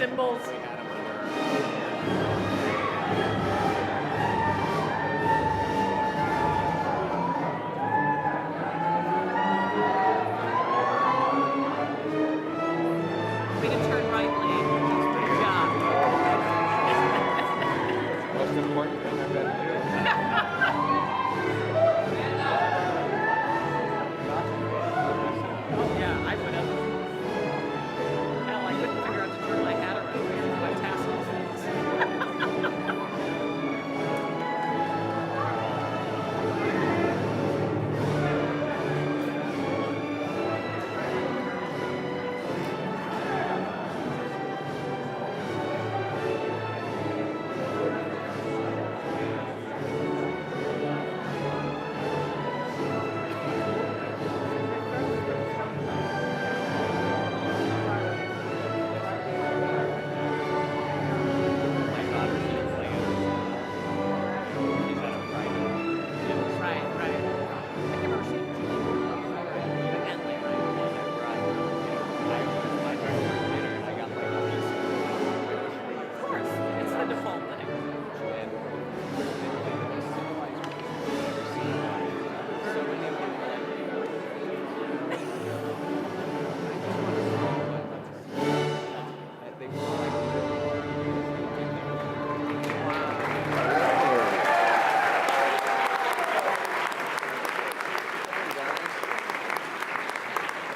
symbols. We can turn right lane. Good job. Most important thing I've got to do. Oh, yeah, I would have. Hell, I couldn't figure out to turn my hat around with my tassels. My daughter should play it. She's at a private. Right. I can't remember she Henley, right? I got my piece. Of course, it's the default thing.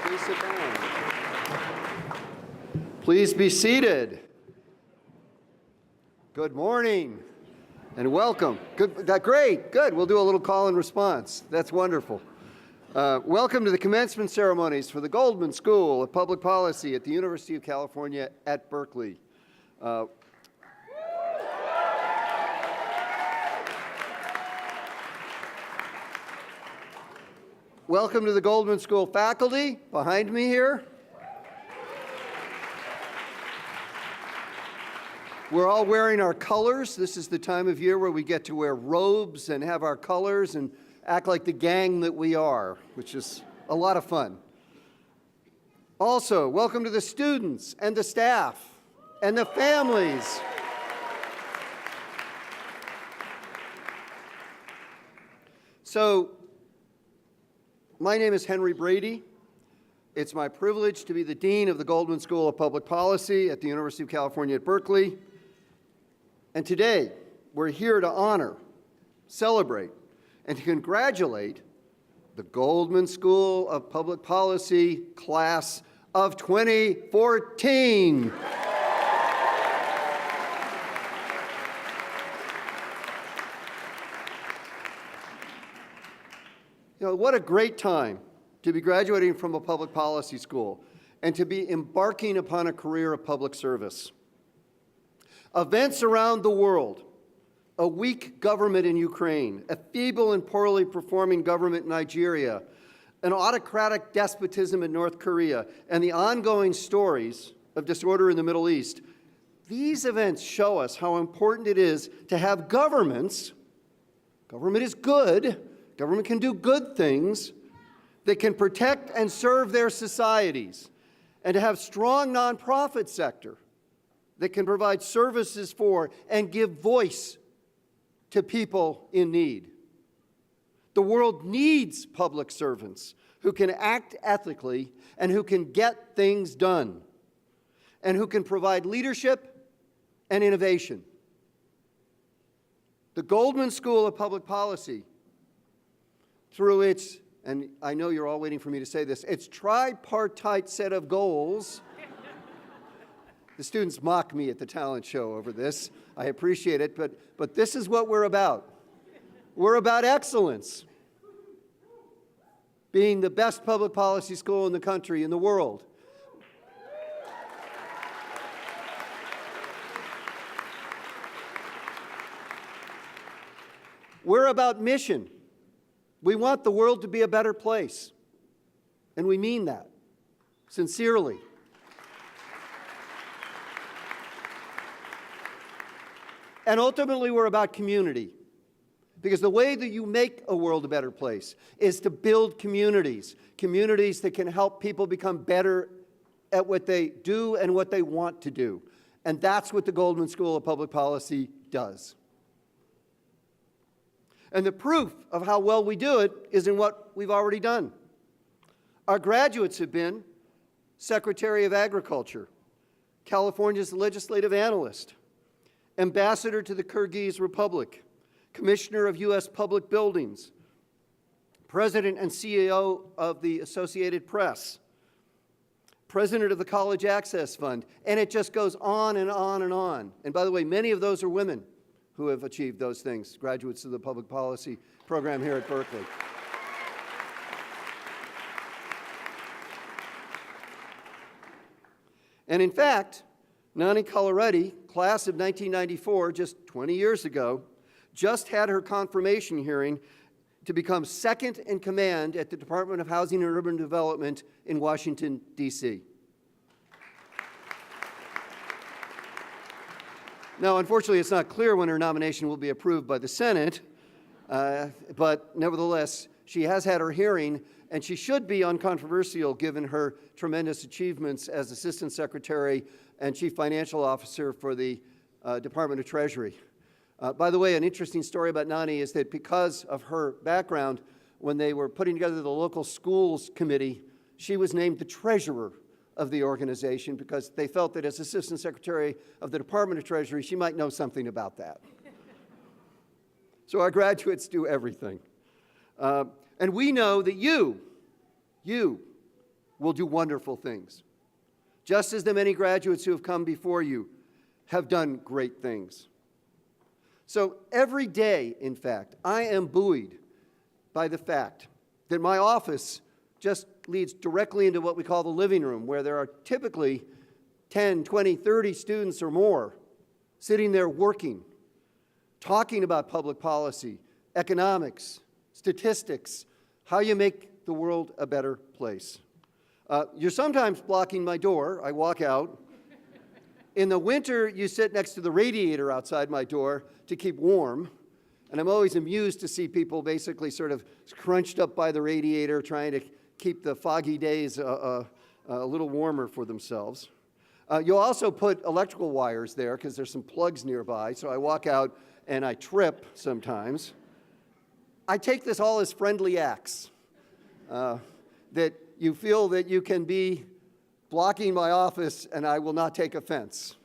Please sit down. Please be seated. Good morning and welcome. Great. We'll do a little call and response. That's wonderful. Welcome to the commencement ceremonies for the Goldman School of Public Policy at the University of California at Berkeley. Welcome to the Goldman School faculty behind me here. We're all wearing our colors. This is the time of year where we get to wear robes and have our colors and act like the gang that we are, which is a lot of fun. Also, welcome to the students and the staff and the families. So, my name is Henry Brady. It's my privilege to be the Dean of the Goldman School of Public Policy at the University of California at Berkeley. And today, we're here to honor, celebrate, and to congratulate the Goldman School of Public Policy class of 2014. You know, what a great time to be graduating from a public policy school and to be embarking upon a career of public service. Events around the world, a weak government in Ukraine, a feeble and poorly performing government in Nigeria, an autocratic despotism in North Korea, and the ongoing stories of disorder in the Middle East. These events show us how important it is to have governments. Government is good. Government can do good things that can protect and serve their societies, and to have strong nonprofit sector that can provide services for and give voice to people in need. The world needs public servants who can act ethically and who can get things done, and who can provide leadership and innovation. The Goldman School of Public Policy, through its, and I know you're all waiting for me to say this, its tripartite set of goals. The students mock me at the talent show over this. I appreciate it, but this is what we're about. We're about excellence, being the best public policy school in the country, in the world. We're about mission. We want the world to be a better place, and we mean that sincerely. And ultimately, we're about community, because the way that you make a world a better place is to build communities that can help people become better at what they do and what they want to do. And that's what the Goldman School of Public Policy does. And the proof of how well we do it is in what we've already done. Our graduates have been Secretary of Agriculture, California's legislative analyst, ambassador to the Kyrgyz Republic, commissioner of U.S. Public Buildings, president and CEO of the Associated Press, president of the College Access Fund, and it just goes on and on and on. And by the way, many of those are women who have achieved those things, graduates of the public policy program here at Berkeley. And in fact, Nani Kalareddy, class of 1994, just 20 years ago, just had her confirmation hearing to become second in command at the Department of Housing and Urban Development in Washington, D.C. Now, unfortunately, it's not clear when her nomination will be approved by the Senate, but nevertheless, she has had her hearing, and she should be uncontroversial given her tremendous achievements as Assistant Secretary and Chief Financial Officer for the Department of Treasury. By the way, an interesting story about Nani is that because of her background, when they were putting together the local schools committee, she was named the treasurer of the organization because they felt that as Assistant Secretary of the Department of Treasury, she might know something about that. So our graduates do everything. And we know that you will do wonderful things, just as the many graduates who have come before you have done great things. So every day, in fact, I am buoyed by the fact that my office just leads directly into what we call the living room, where there are typically 10, 20, 30 students or more sitting there working, talking about public policy, economics, statistics, how you make the world a better place. You're sometimes blocking my door. I walk out. In the winter, you sit next to the radiator outside my door to keep warm. And I'm always amused to see people basically sort of crunched up by the radiator trying to keep the foggy days a little warmer for themselves. You'll also put electrical wires there because there's some plugs nearby. So I walk out and I trip sometimes. I take this all as friendly acts, that you feel that you can be blocking my office and I will not take offense.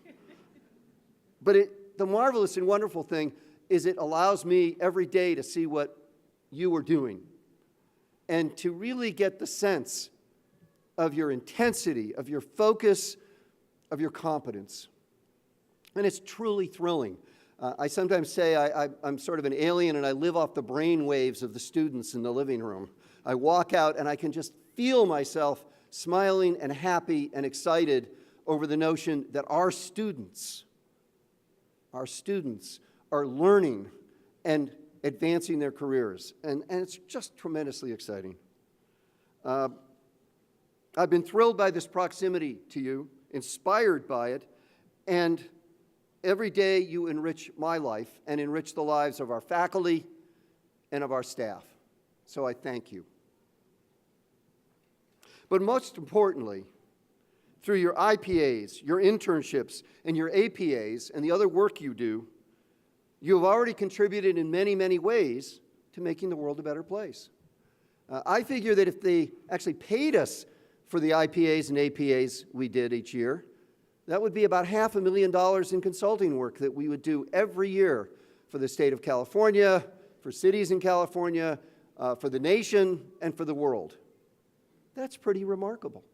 But the marvelous and wonderful thing is it allows me every day to see what you are doing and to really get the sense of your intensity, of your focus, of your competence. And it's truly thrilling. I sometimes say I'm sort of an alien and I live off the brain waves of the students in the living room. I walk out and I can just feel myself smiling and happy and excited over the notion that our students are learning and advancing their careers. And it's just tremendously exciting. I've been thrilled by this proximity to you, inspired by it, and every day you enrich my life and enrich the lives of our faculty and of our staff. So I thank you. But most importantly, through your IPAs, your internships, and your APAs, and the other work you do, you have already contributed in many, many ways to making the world a better place. I figure that if they actually paid us for the IPAs and APAs we did each year, that would be about $500,000 in consulting work that we would do every year for the state of California, for cities in California, for the nation, and for the world. That's pretty remarkable.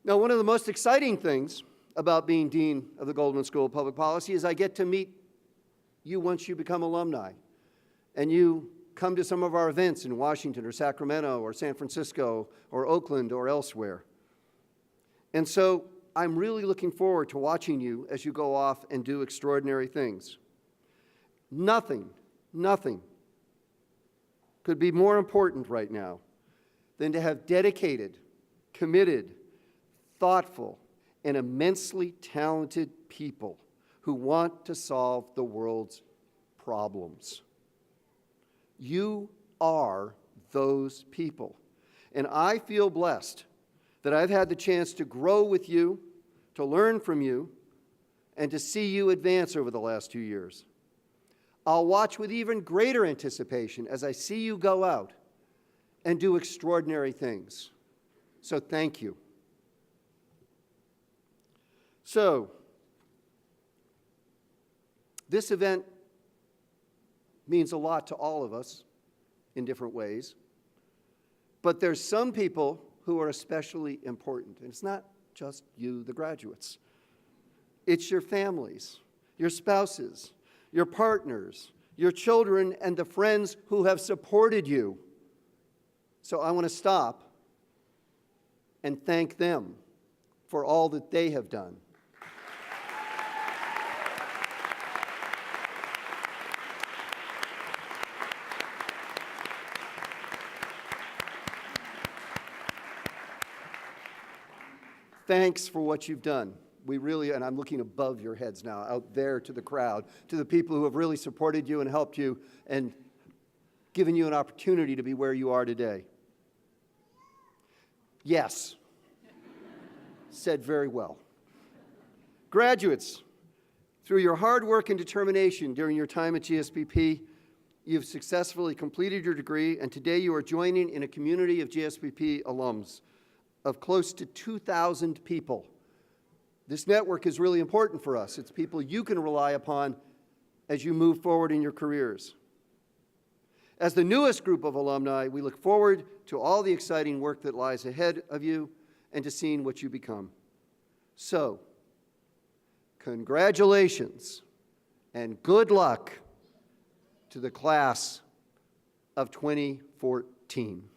Now, one of the most exciting things about being Dean of the Goldman School of Public Policy is I get to meet you once you become alumni, and you come to some of our events in Washington or Sacramento or San Francisco or Oakland or elsewhere. And so I'm really looking forward to watching you as you go off and do extraordinary things. Nothing could be more important right now than to have dedicated, committed, thoughtful, and immensely talented people who want to solve the world's problems. You are those people. And I feel blessed that I've had the chance to grow with you, to learn from you, and to see you advance over the last 2 years. I'll watch with even greater anticipation as I see you go out and do extraordinary things. So thank you. So, this event means a lot to all of us in different ways, but there's some people who are especially important, and it's not just you, the graduates. It's your families, your spouses, your partners, your children, and the friends who have supported you. So I want to stop and thank them for all that they have done. Thanks for what you've done. We really, and I'm looking above your heads now, out there to the crowd, to the people who have really supported you and helped you and given you an opportunity to be where you are today. Yes. Said very well. Graduates, through your hard work and determination during your time at GSBP, you've successfully completed your degree, and today you are joining in a community of GSBP alums of close to 2,000 people. This network is really important for us. It's people you can rely upon as you move forward in your careers. As the newest group of alumni, we look forward to all the exciting work that lies ahead of you and to seeing what you become. So, congratulations and good luck to the class of 2014.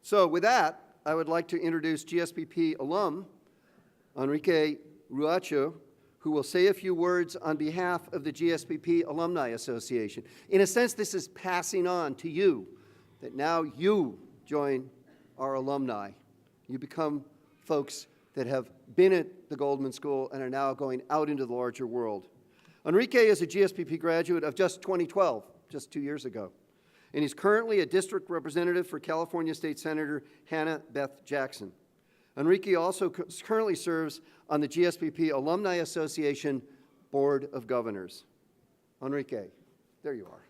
So with that, I would like to introduce GSBP alum, Enrique Ruacho, who will say a few words on behalf of the GSBP Alumni Association. In a sense, this is passing on to you, that now you join our alumni. You become folks that have been at the Goldman School and are now going out into the larger world. Enrique is a GSBP graduate of just 2012, just 2 years ago. And he's currently a district representative for California State Senator Hannah Beth Jackson. Enrique also currently serves on the GSBP Alumni Association Board of Governors. Enrique, there you are.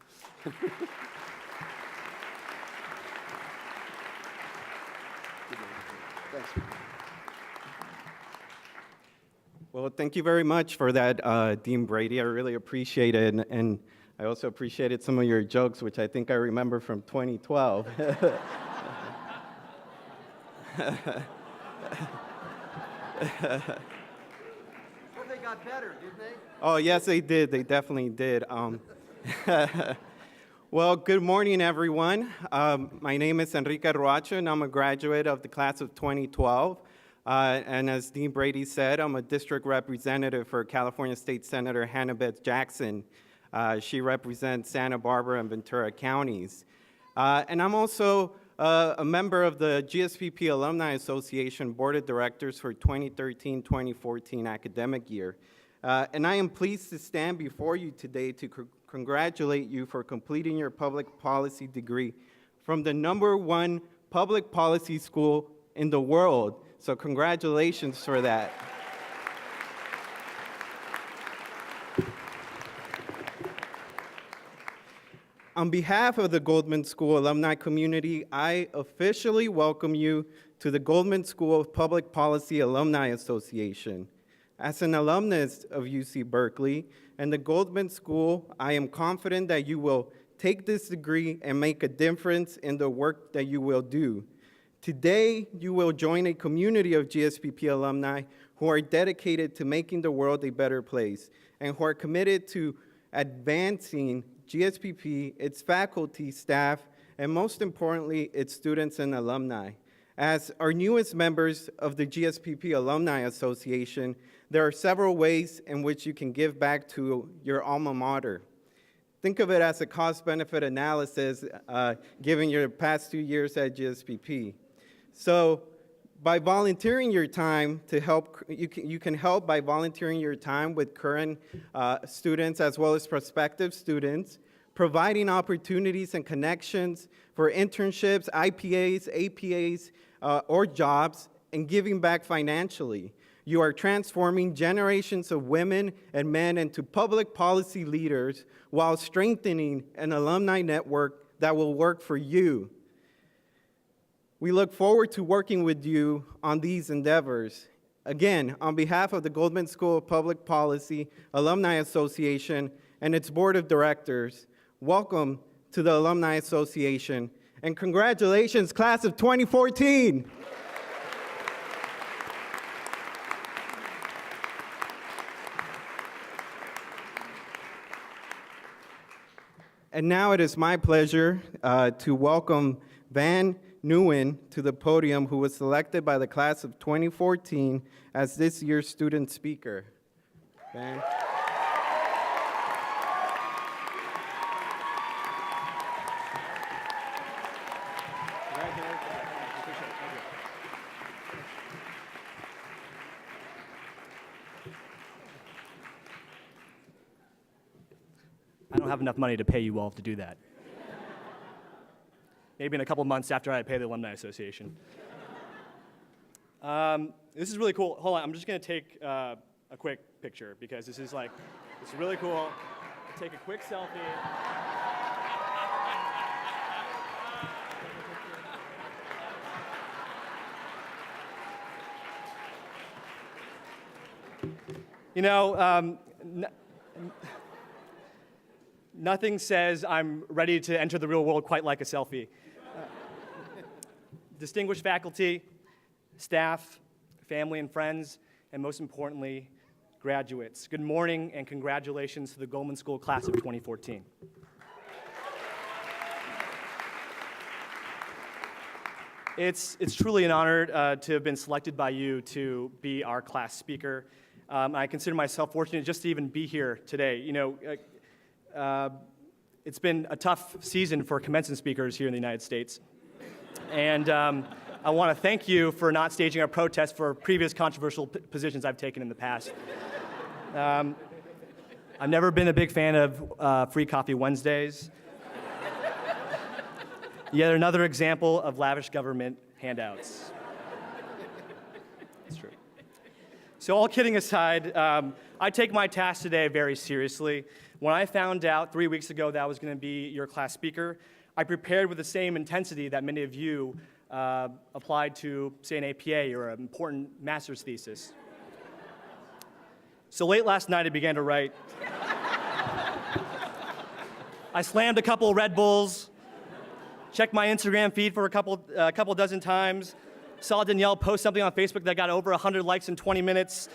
Thanks. Well, thank you very much for that, Dean Brady. I really appreciate it. And I also appreciated some of your jokes, which I think I remember from 2012. But they got better, didn't they? Oh, yes, they did. They definitely did. Well, good morning, everyone. My name is Enrique Ruacho, and I'm a graduate of the class of 2012. And as Dean Brady said, I'm a district representative for California State Senator Hannah Beth Jackson. She represents Santa Barbara and Ventura counties. And I'm also a member of the GSBP Alumni Association Board of Directors for 2013-2014 academic year. And I am pleased to stand before you today to congratulate you for completing your public policy degree from the #1 public policy school in the world. So congratulations for that. On behalf of the Goldman School alumni community, I officially welcome you to the Goldman School of Public Policy Alumni Association. As an alumnus of UC Berkeley and the Goldman School, I am confident that you will take this degree and make a difference in the work that you will do. Today, you will join a community of GSBP alumni who are dedicated to making the world a better place and who are committed to advancing GSBP, its faculty, staff, and most importantly, its students and alumni. As our newest members of the GSBP Alumni Association, there are several ways in which you can give back to your alma mater. Think of it as a cost-benefit analysis given your past 2 years at GSBP. So By volunteering your time to help, you can help by volunteering your time with current students as well as prospective students, providing opportunities and connections for internships, IPAs, APAs, or jobs, and giving back financially. You are transforming generations of women and men into public policy leaders while strengthening an alumni network that will work for you. We look forward to working with you on these endeavors. Again, on behalf of the Goldman School of Public Policy Alumni Association and its board of directors, welcome to the Alumni Association, and congratulations, class of 2014. And now it is my pleasure to welcome Van Nguyen to the podium, who was selected by the class of 2014 as this year's student speaker. Van. I don't have enough money to pay you all to do that. Maybe in a couple months after I pay the Alumni Association. This is really cool. Hold on, I'm just gonna take a quick picture because this is it's really cool. Take a quick selfie. You know, nothing says I'm ready to enter the real world quite like a selfie. Distinguished faculty, staff, family and friends, and most importantly, graduates. Good morning and congratulations to the Goldman School class of 2014. It's truly an honor to have been selected by you to be our class speaker. I consider myself fortunate just to even be here today. You know, it's been a tough season for commencement speakers here in the United States. And I want to thank you for not staging a protest for previous controversial positions I've taken in the past. I've never been a big fan of Free Coffee Wednesdays. Yet another example of lavish government handouts. It's true. So all kidding aside, I take my task today very seriously. When I found out 3 weeks ago that I was going to be your class speaker, I prepared with the same intensity that many of you applied to, say, an APA or an important master's thesis. So late last night, I began to write. I slammed a couple Red Bulls, checked my Instagram feed for a couple dozen times, saw Danielle post something on Facebook that got over 100 likes in 20 minutes,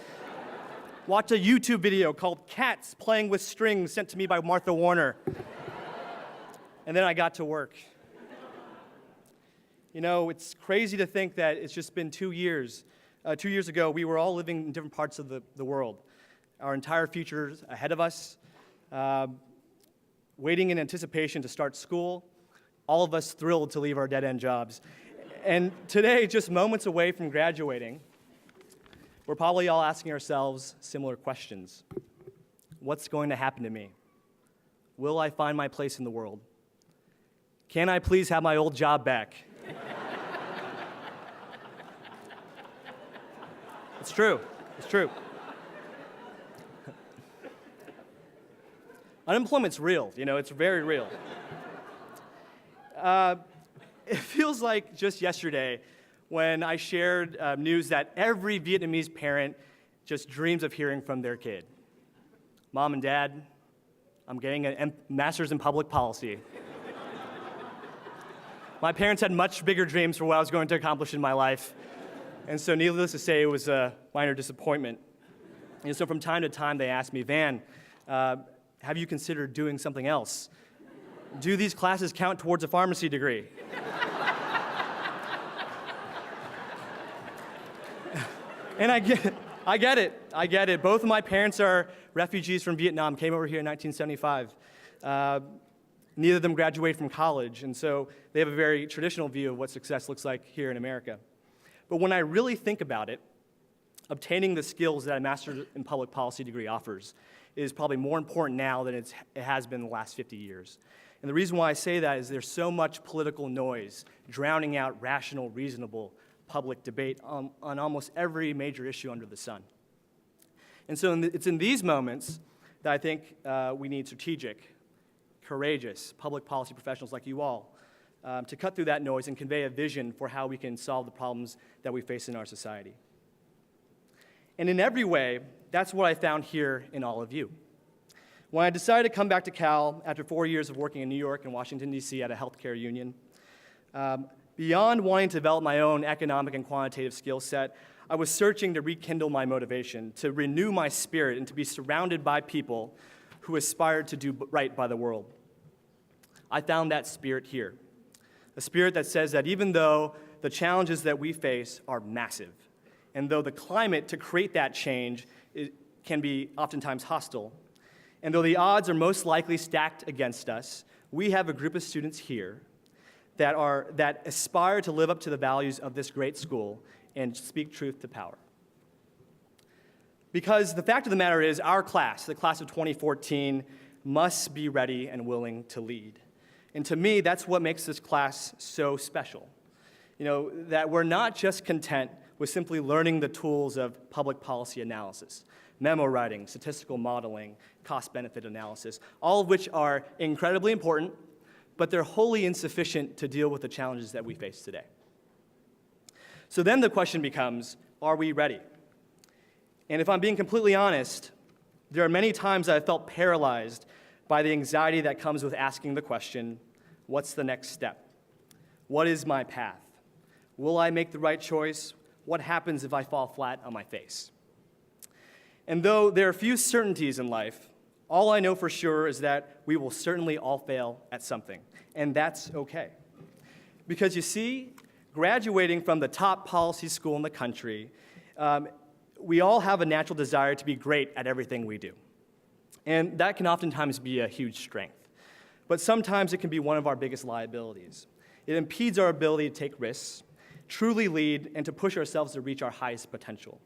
watched a YouTube video called Cats Playing with Strings sent to me by Martha Warner. And then I got to work. You know, it's crazy to think that it's just been 2 years. 2 years ago, we were all living in different parts of the world. Our entire future's ahead of us, waiting in anticipation to start school, all of us thrilled to leave our dead-end jobs. And today, just moments away from graduating, we're probably all asking ourselves similar questions. What's going to happen to me? Will I find my place in the world? Can I please have my old job back? It's true. It's true. Unemployment's real. You know, it's very real. It feels like just yesterday when I shared news that every Vietnamese parent just dreams of hearing from their kid. Mom and Dad, I'm getting a master's in public policy. My parents had much bigger dreams for what I was going to accomplish in my life. And so needless to say, it was a minor disappointment. And so from time to time, they asked me, Van, have you considered doing something else? Do these classes count towards a pharmacy degree? And I get it. Both of my parents are refugees from Vietnam, came over here in 1975. Neither of them graduated from college, and so they have a very traditional view of what success looks like here in America. But when I really think about it, obtaining the skills that a Master's in Public Policy degree offers is probably more important now than it has been the last 50 years. And the reason why I say that is there's so much political noise drowning out rational, reasonable public debate on almost every major issue under the sun. And so it's in these moments that I think we need strategic, courageous public policy professionals like you all to cut through that noise and convey a vision for how we can solve the problems that we face in our society. And in every way, that's what I found here in all of you. When I decided to come back to Cal after 4 years of working in New York and Washington, D.C. at a healthcare union, beyond wanting to develop my own economic and quantitative skill set, I was searching to rekindle my motivation, to renew my spirit, and to be surrounded by people who aspired to do right by the world. I found that spirit here, a spirit that says that even though the challenges that we face are massive, and though the climate to create that change can be oftentimes hostile, and though the odds are most likely stacked against us, we have a group of students here that aspire to live up to the values of this great school and speak truth to power. Because the fact of the matter is, our class, the class of 2014, must be ready and willing to lead. And to me, that's what makes this class so special. You know, that we're not just content with simply learning the tools of public policy analysis, memo writing, statistical modeling, cost-benefit analysis, all of which are incredibly important, but they're wholly insufficient to deal with the challenges that we face today. So then the question becomes, are we ready? And if I'm being completely honest, there are many times I've felt paralyzed by the anxiety that comes with asking the question, what's the next step? What is my path? Will I make the right choice? What happens if I fall flat on my face? And though there are few certainties in life, all I know for sure is that we will certainly all fail at something, and that's okay. Because you see, graduating from the top policy school in the country, we all have a natural desire to be great at everything we do. And that can oftentimes be a huge strength. But sometimes it can be one of our biggest liabilities. It impedes our ability to take risks, truly lead, and to push ourselves to reach our highest potential.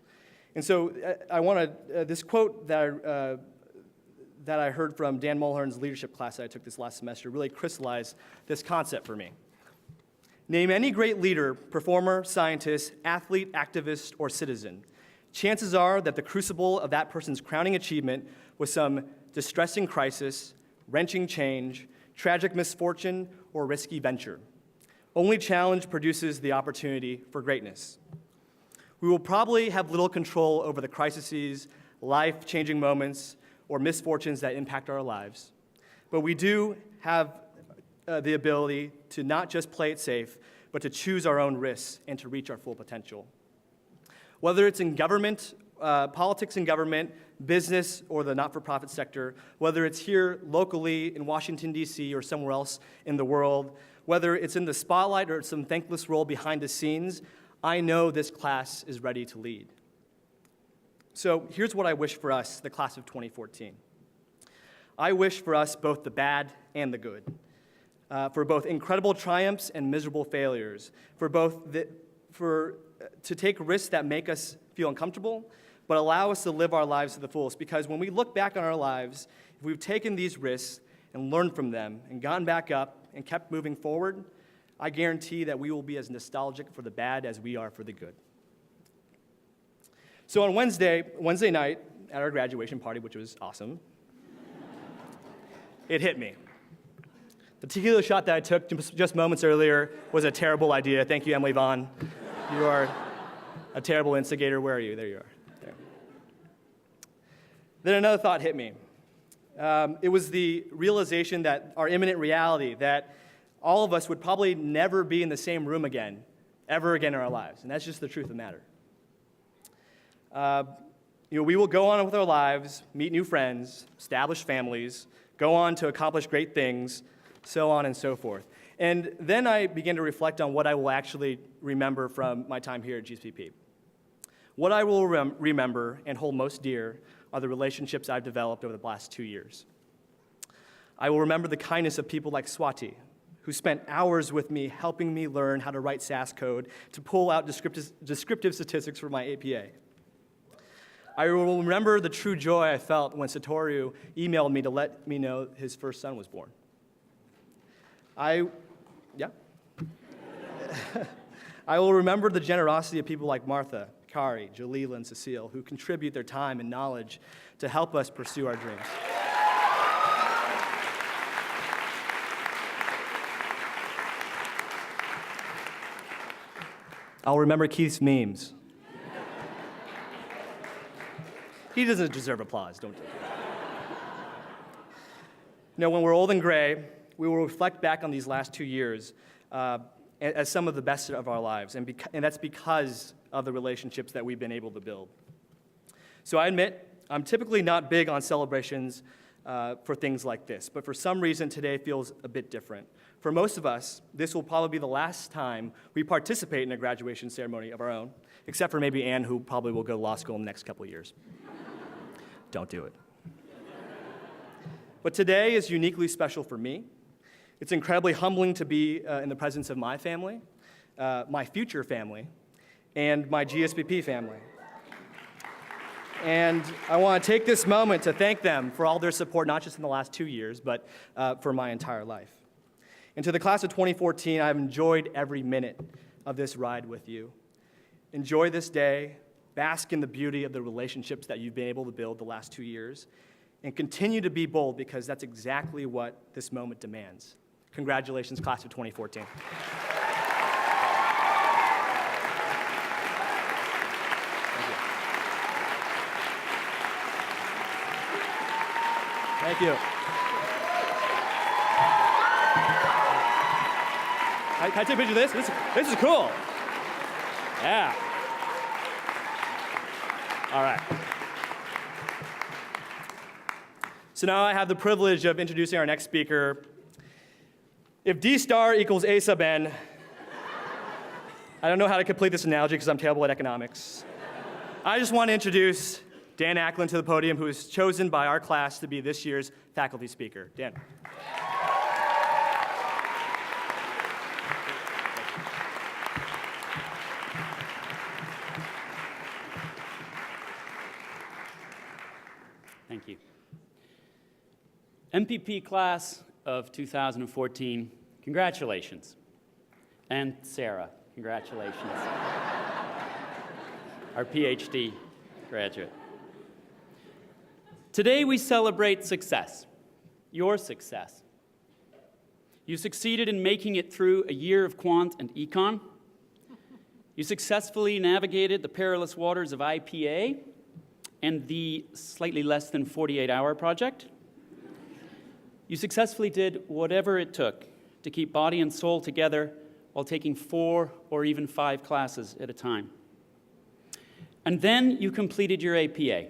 And so I want to, this quote that I heard from Dan Mulhern's leadership class that I took this last semester really crystallized this concept for me. Name any great leader, performer, scientist, athlete, activist, or citizen. Chances are that the crucible of that person's crowning achievement was some distressing crisis, wrenching change, tragic misfortune, or risky venture. Only challenge produces the opportunity for greatness. We will probably have little control over the crises, life-changing moments, or misfortunes that impact our lives. But we do have the ability to not just play it safe, but to choose our own risks and to reach our full potential. Whether it's in government, politics in government, business, or the not-for-profit sector, whether it's here locally in Washington, D.C., or somewhere else in the world, whether it's in the spotlight or some thankless role behind the scenes, I know this class is ready to lead. So here's what I wish for us, the class of 2014. I wish for us both the bad and the good, for both incredible triumphs and miserable failures, to take risks that make us feel uncomfortable, but allow us to live our lives to the fullest. Because when we look back on our lives, if we've taken these risks and learned from them and gotten back up and kept moving forward, I guarantee that we will be as nostalgic for the bad as we are for the good. So on Wednesday night, at our graduation party, which was awesome, it hit me. The tequila shot that I took just moments earlier was a terrible idea. Thank you, Emily Vaughn. You are a terrible instigator. Where are you? There you are. There. Then another thought hit me. It was the realization that our imminent reality, that all of us would probably never be in the same room again, ever again in our lives. And that's just the truth of the matter. We will go on with our lives, meet new friends, establish families, go on to accomplish great things, so on and so forth. And then I began to reflect on what I will actually remember from my time here at GCP. What I will remember and hold most dear are the relationships I've developed over the last 2 years. I will remember the kindness of people like Swati, who spent hours with me helping me learn how to write SAS code to pull out descriptive statistics for my APA. I will remember the true joy I felt when Satoru emailed me to let me know his first son was born. I will remember the generosity of people like Martha, Kari, Jalila, and Cecile, who contribute their time and knowledge to help us pursue our dreams. I'll remember Keith's memes. He doesn't deserve applause, don't you? When we're old and gray, we will reflect back on these last 2 years as some of the best of our lives, and that's because of the relationships that we've been able to build. So I admit, I'm typically not big on celebrations for things like this, but for some reason today feels a bit different. For most of us, this will probably be the last time we participate in a graduation ceremony of our own, except for maybe Anne, who probably will go to law school in the next couple of years. Don't do it. But today is uniquely special for me. It's incredibly humbling to be in the presence of my family, my future family, and my GSPP family. And I want to take this moment to thank them for all their support, not just in the last 2 years, but for my entire life. And to the class of 2014, I've enjoyed every minute of this ride with you. Enjoy this day, bask in the beauty of the relationships that you've been able to build the last 2 years, and continue to be bold because that's exactly what this moment demands. Congratulations, class of 2014. Thank you. Can I take a picture of this? This is cool. Yeah. All right. So now I have the privilege of introducing our next speaker. If D star equals A sub n, I don't know how to complete this analogy because I'm terrible at economics. I just want to introduce Dan Ackland to the podium, who was chosen by our class to be this year's faculty speaker. Dan. Thank you. MPP class of 2014, congratulations. And Sarah, congratulations. Our PhD graduate. Today we celebrate success, your success. You succeeded in making it through a year of quant and econ. You successfully navigated the perilous waters of IPA and the slightly less than 48-hour project. You successfully did whatever it took to keep body and soul together while taking 4 or even 5 classes at a time. And then you completed your APA,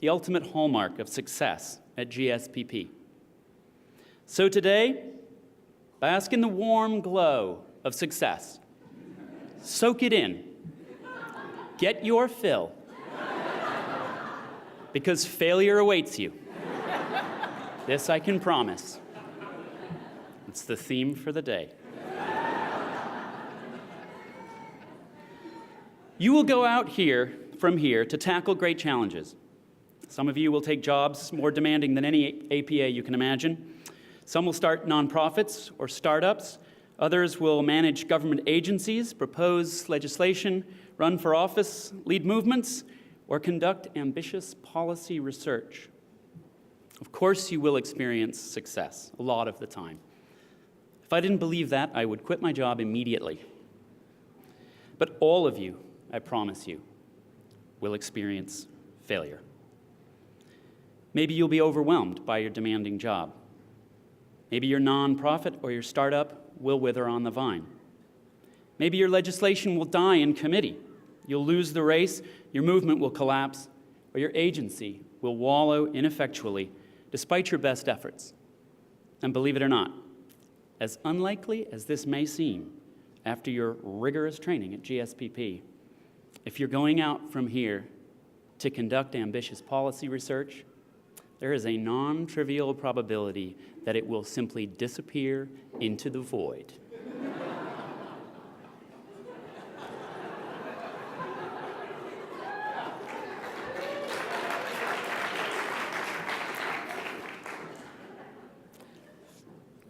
the ultimate hallmark of success at GSPP. So today, bask in the warm glow of success. Soak it in. Get your fill. Because failure awaits you. This I can promise. It's the theme for the day. You will go out from here to tackle great challenges. Some of you will take jobs more demanding than any APA you can imagine. Some will start nonprofits or startups. Others will manage government agencies, propose legislation, run for office, lead movements, or conduct ambitious policy research. Of course, you will experience success a lot of the time. If I didn't believe that, I would quit my job immediately. But all of you, I promise you, will experience failure. Maybe you'll be overwhelmed by your demanding job. Maybe your nonprofit or your startup will wither on the vine. Maybe your legislation will die in committee. You'll lose the race, your movement will collapse, or your agency will wallow ineffectually despite your best efforts. And believe it or not, as unlikely as this may seem, after your rigorous training at GSPP, if you're going out from here to conduct ambitious policy research, there is a non-trivial probability that it will simply disappear into the void.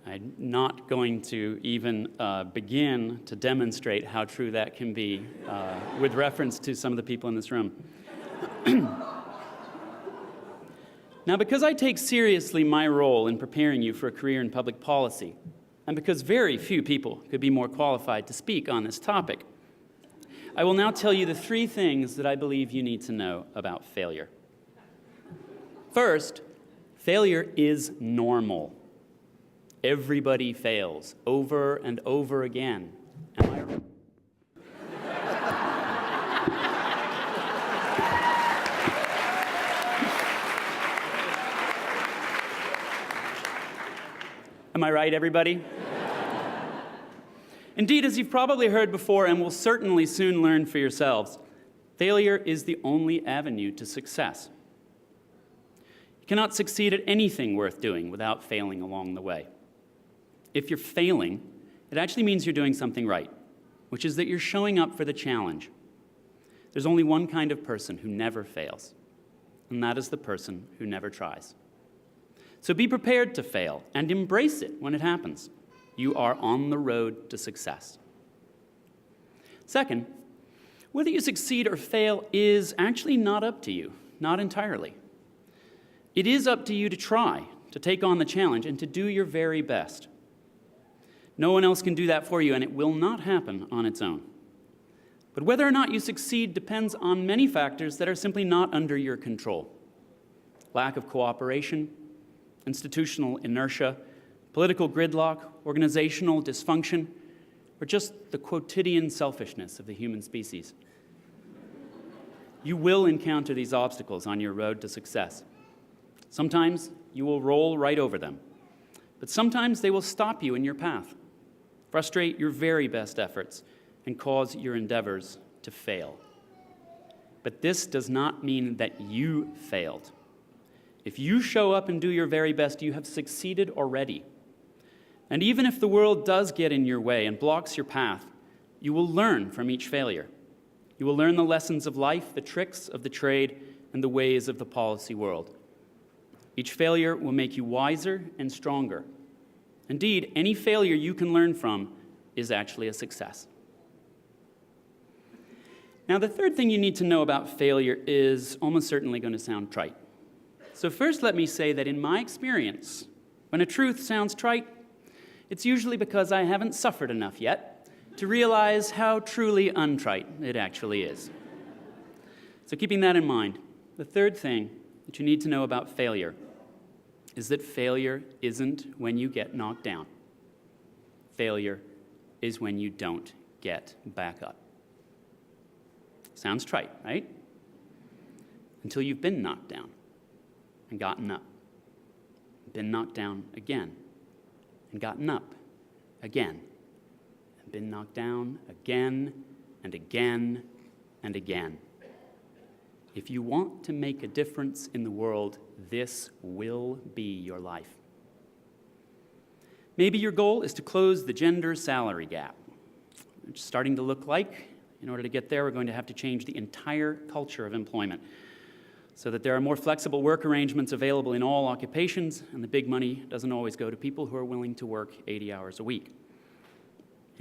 I'm not going to even begin to demonstrate how true that can be with reference to some of the people in this room. Now, because I take seriously my role in preparing you for a career in public policy, and because very few people could be more qualified to speak on this topic, I will now tell you the 3 things that I believe you need to know about failure. First, failure is normal. Everybody fails over and over again. Am I right? Am I right, everybody? Indeed, as you've probably heard before and will certainly soon learn for yourselves, failure is the only avenue to success. You cannot succeed at anything worth doing without failing along the way. If you're failing, it actually means you're doing something right, which is that you're showing up for the challenge. There's only one kind of person who never fails, and that is the person who never tries. So be prepared to fail and embrace it when it happens. You are on the road to success. Second, whether you succeed or fail is actually not up to you, not entirely. It is up to you to try, to take on the challenge, and to do your very best. No one else can do that for you, and it will not happen on its own. But whether or not you succeed depends on many factors that are simply not under your control. Lack of cooperation, institutional inertia, political gridlock, organizational dysfunction, or just the quotidian selfishness of the human species. You will encounter these obstacles on your road to success. Sometimes you will roll right over them, but sometimes they will stop you in your path, frustrate your very best efforts, and cause your endeavors to fail. But this does not mean that you failed. If you show up and do your very best, you have succeeded already. And even if the world does get in your way and blocks your path, you will learn from each failure. You will learn the lessons of life, the tricks of the trade, and the ways of the policy world. Each failure will make you wiser and stronger. Indeed, any failure you can learn from is actually a success. Now, the third thing you need to know about failure is almost certainly going to sound trite. So first, let me say that in my experience, when a truth sounds trite, it's usually because I haven't suffered enough yet to realize how truly untrite it actually is. So keeping that in mind, the third thing that you need to know about failure is that failure isn't when you get knocked down. Failure is when you don't get back up. Sounds trite, right? Until you've been knocked down and gotten up, been knocked down again, and gotten up again, and been knocked down again and again and again. If you want to make a difference in the world, this will be your life. Maybe your goal is to close the gender salary gap. It's starting to look like, in order to get there, we're going to have to change the entire culture of employment so that there are more flexible work arrangements available in all occupations, and the big money doesn't always go to people who are willing to work 80 hours a week.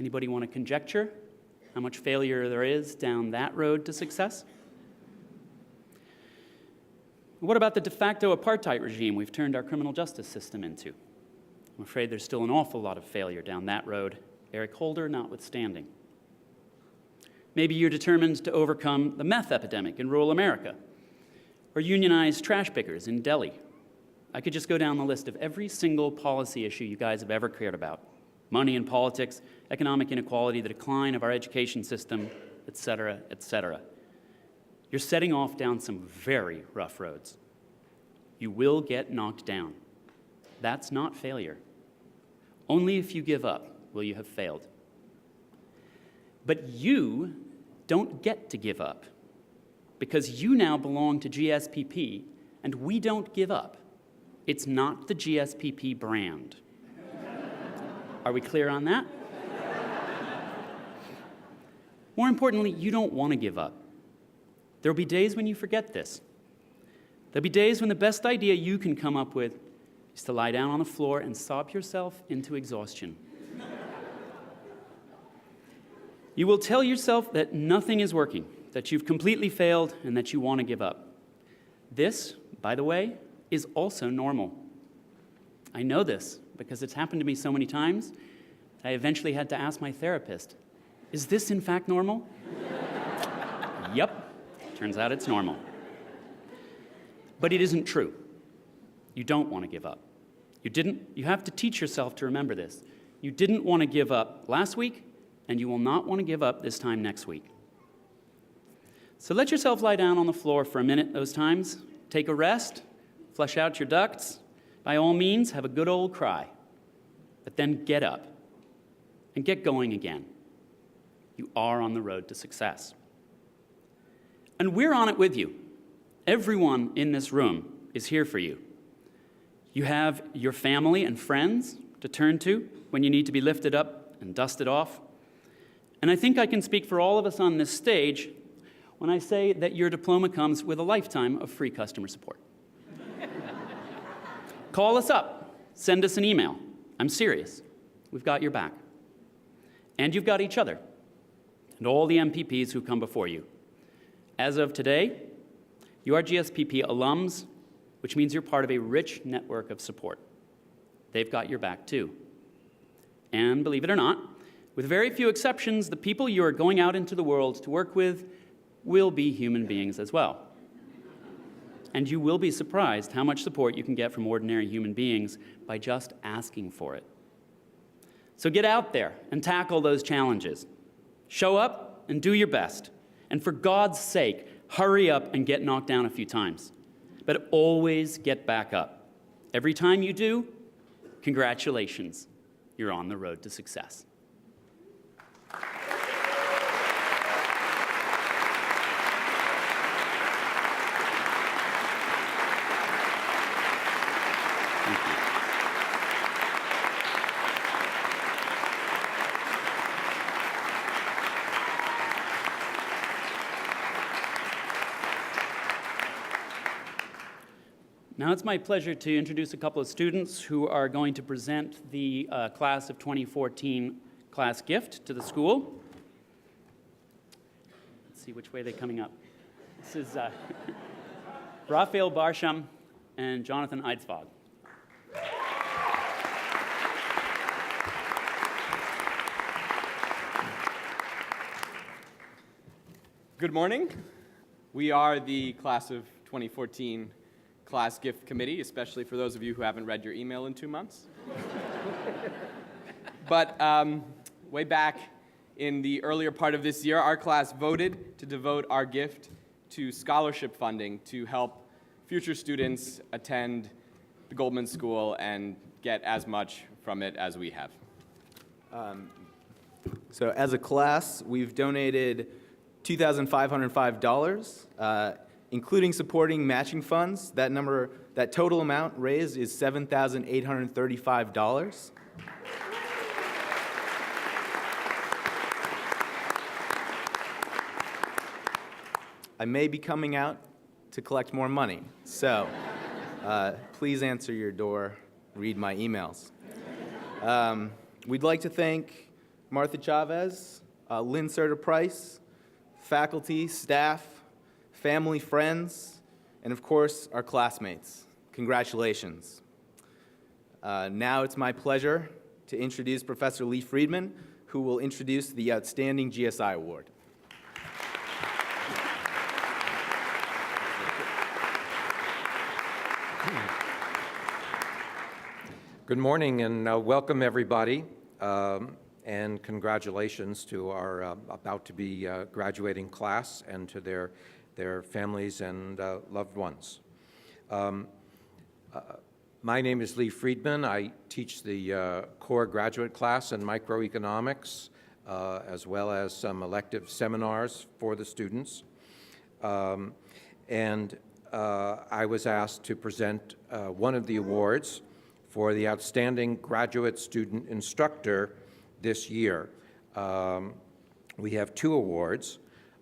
Anybody want to conjecture how much failure there is down that road to success? What about the de facto apartheid regime we've turned our criminal justice system into? I'm afraid there's still an awful lot of failure down that road, Eric Holder notwithstanding. Maybe you're determined to overcome the meth epidemic in rural America, or unionize trash pickers in Delhi. I could just go down the list of every single policy issue you guys have ever cared about. Money and politics, economic inequality, the decline of our education system, etc., etc. You're setting off down some very rough roads. You will get knocked down. That's not failure. Only if you give up will you have failed. But you don't get to give up, because you now belong to GSPP, and we don't give up. It's not the GSPP brand. Are we clear on that? More importantly, you don't want to give up. There will be days when you forget this. There'll be days when the best idea you can come up with is to lie down on the floor and sob yourself into exhaustion. You will tell yourself that nothing is working, that you've completely failed, and that you want to give up. This, by the way, is also normal. I know this because it's happened to me so many times that I eventually had to ask my therapist, is this in fact normal? Yep, turns out it's normal. But it isn't true. You don't want to give up. You have to teach yourself to remember this. You didn't want to give up last week, and you will not want to give up this time next week. So let yourself lie down on the floor for a minute those times. Take a rest, flush out your ducts. By all means, have a good old cry. But then get up and get going again. You are on the road to success. And we're on it with you. Everyone in this room is here for you. You have your family and friends to turn to when you need to be lifted up and dusted off. And I think I can speak for all of us on this stage when I say that your diploma comes with a lifetime of free customer support. Call us up. Send us an email. I'm serious. We've got your back. And you've got each other and all the MPPs who come before you. As of today, you are GSPP alums, which means you're part of a rich network of support. They've got your back too. And believe it or not, with very few exceptions, the people you are going out into the world to work with will be human beings as well. And you will be surprised how much support you can get from ordinary human beings by just asking for it. So get out there and tackle those challenges. Show up and do your best. And for God's sake, hurry up and get knocked down a few times. But always get back up. Every time you do, congratulations. You're on the road to success. Thank you. Now it's my pleasure to introduce a couple of students who are going to present the class of 2014 class gift to the school. Let's see which way they're coming up. This is Raphael Barsham and Jonathan Eidsvog. Good morning. We are the class of 2014 class gift committee, especially for those of you who haven't read your email in 2 months. But way back in the earlier part of this year, our class voted to devote our gift to scholarship funding to help future students attend the Goldman School and get as much from it as we have. So as a class, we've donated $2,505, including supporting matching funds. That total amount raised is $7,835. I may be coming out to collect more money, so please answer your door, read my emails. We'd like to thank Martha Chavez, Lynn Serta-Price, faculty, staff, family, friends, and of course, our classmates. Congratulations. Now it's my pleasure to introduce Professor Lee Friedman, who will introduce the Outstanding GSI Award. Good morning and welcome everybody, and congratulations to our about to be graduating class and to their families and loved ones. My name is Lee Friedman. I teach the core graduate class in microeconomics, as well as some elective seminars for the students. I was asked to present one of the awards for the Outstanding Graduate Student Instructor this year. We have 2 awards.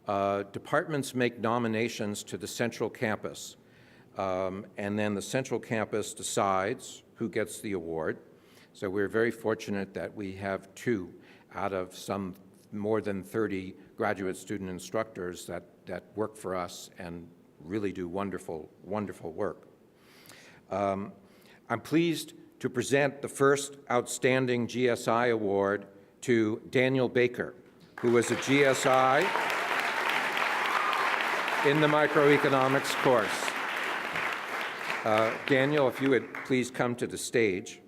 Departments make nominations to the Central Campus, and then the Central Campus decides who gets the award. So we're very fortunate that we have 2 out of some more than 30 graduate student instructors that work for us and really do wonderful, wonderful work. I'm pleased to present the first Outstanding GSI Award to Daniel Baker, who was a GSI in the microeconomics course. Daniel, if you would please come to the stage.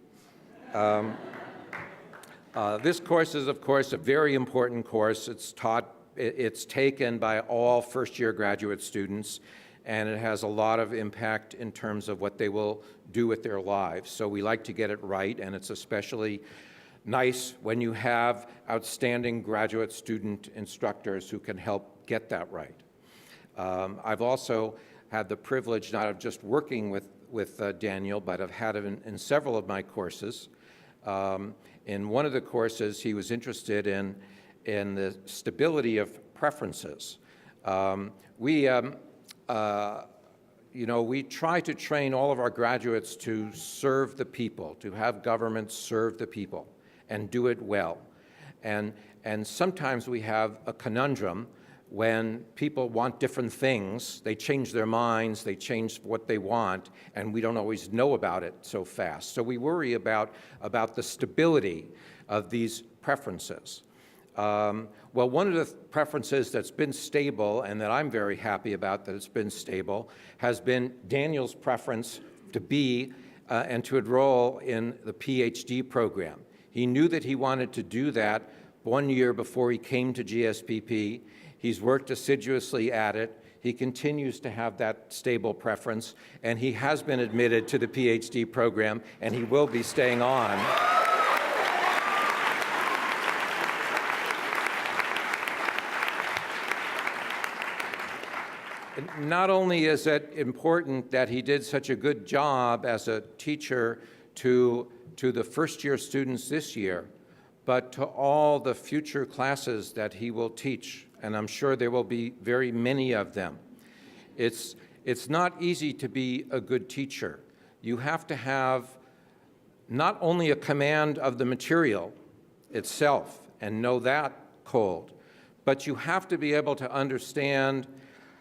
This course is, of course, a very important course. It's taken by all first-year graduate students, and it has a lot of impact in terms of what they will do with their lives. So we like to get it right, and it's especially nice when you have outstanding graduate student instructors who can help get that right. I've also had the privilege not of just working with Daniel, but I've had him in several of my courses. In one of the courses, he was interested in the stability of preferences. We try to train all of our graduates to serve the people, to have government serve the people, and do it well. And sometimes we have a conundrum when people want different things. They change their minds, they change what they want, and we don't always know about it so fast. So we worry about the stability of these preferences. Well, one of the preferences that's been stable, and that I'm very happy about that it's been stable, has been Daniel's preference to be and to enroll in the PhD program. He knew that he wanted to do that 1 year before he came to GSPP. He's worked assiduously at it. He continues to have that stable preference, and he has been admitted to the PhD program, and he will be staying on. Not only is it important that he did such a good job as a teacher to the first-year students this year, but to all the future classes that he will teach, and I'm sure there will be very many of them. It's not easy to be a good teacher. You have to have not only a command of the material itself and know that cold, but you have to be able to understand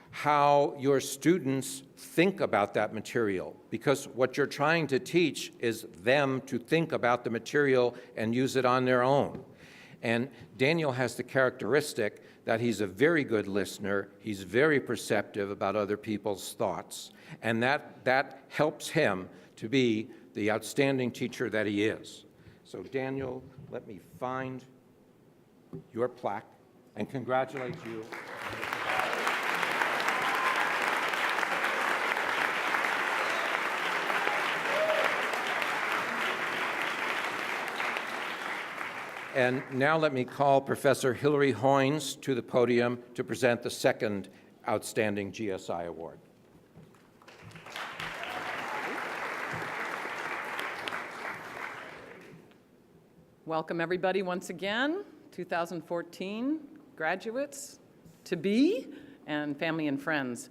how your students think about that material, because what you're trying to teach is them to think about the material and use it on their own. And Daniel has the characteristic that he's a very good listener, he's very perceptive about other people's thoughts, and that helps him to be the outstanding teacher that he is. So Daniel, let me find your plaque and congratulate you. And now let me call Professor Hilary Hoynes to the podium to present the second Outstanding GSI Award. Welcome, everybody, once again, 2014 graduates to be and family and friends.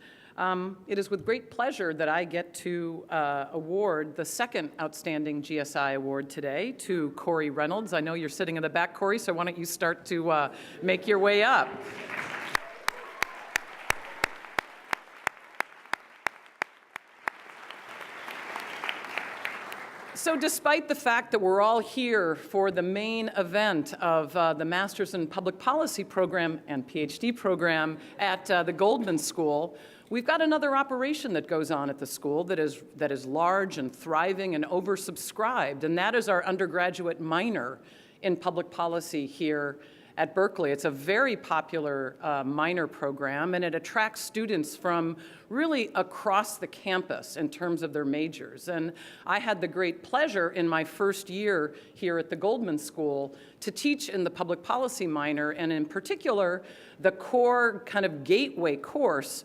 It is with great pleasure that I get to award the second Outstanding GSI Award today to Corey Reynolds. I know you're sitting in the back, Corey, so why don't you start to make your way up. So despite the fact that we're all here for the main event of the Master's in Public Policy program and PhD program at the Goldman School, we've got another operation that goes on at the school that is large and thriving and oversubscribed, and that is our undergraduate minor in public policy here at Berkeley. It's a very popular minor program, and it attracts students from really across the campus in terms of their majors. And I had the great pleasure in my first year here at the Goldman School to teach in the public policy minor, and in particular, the core kind of gateway course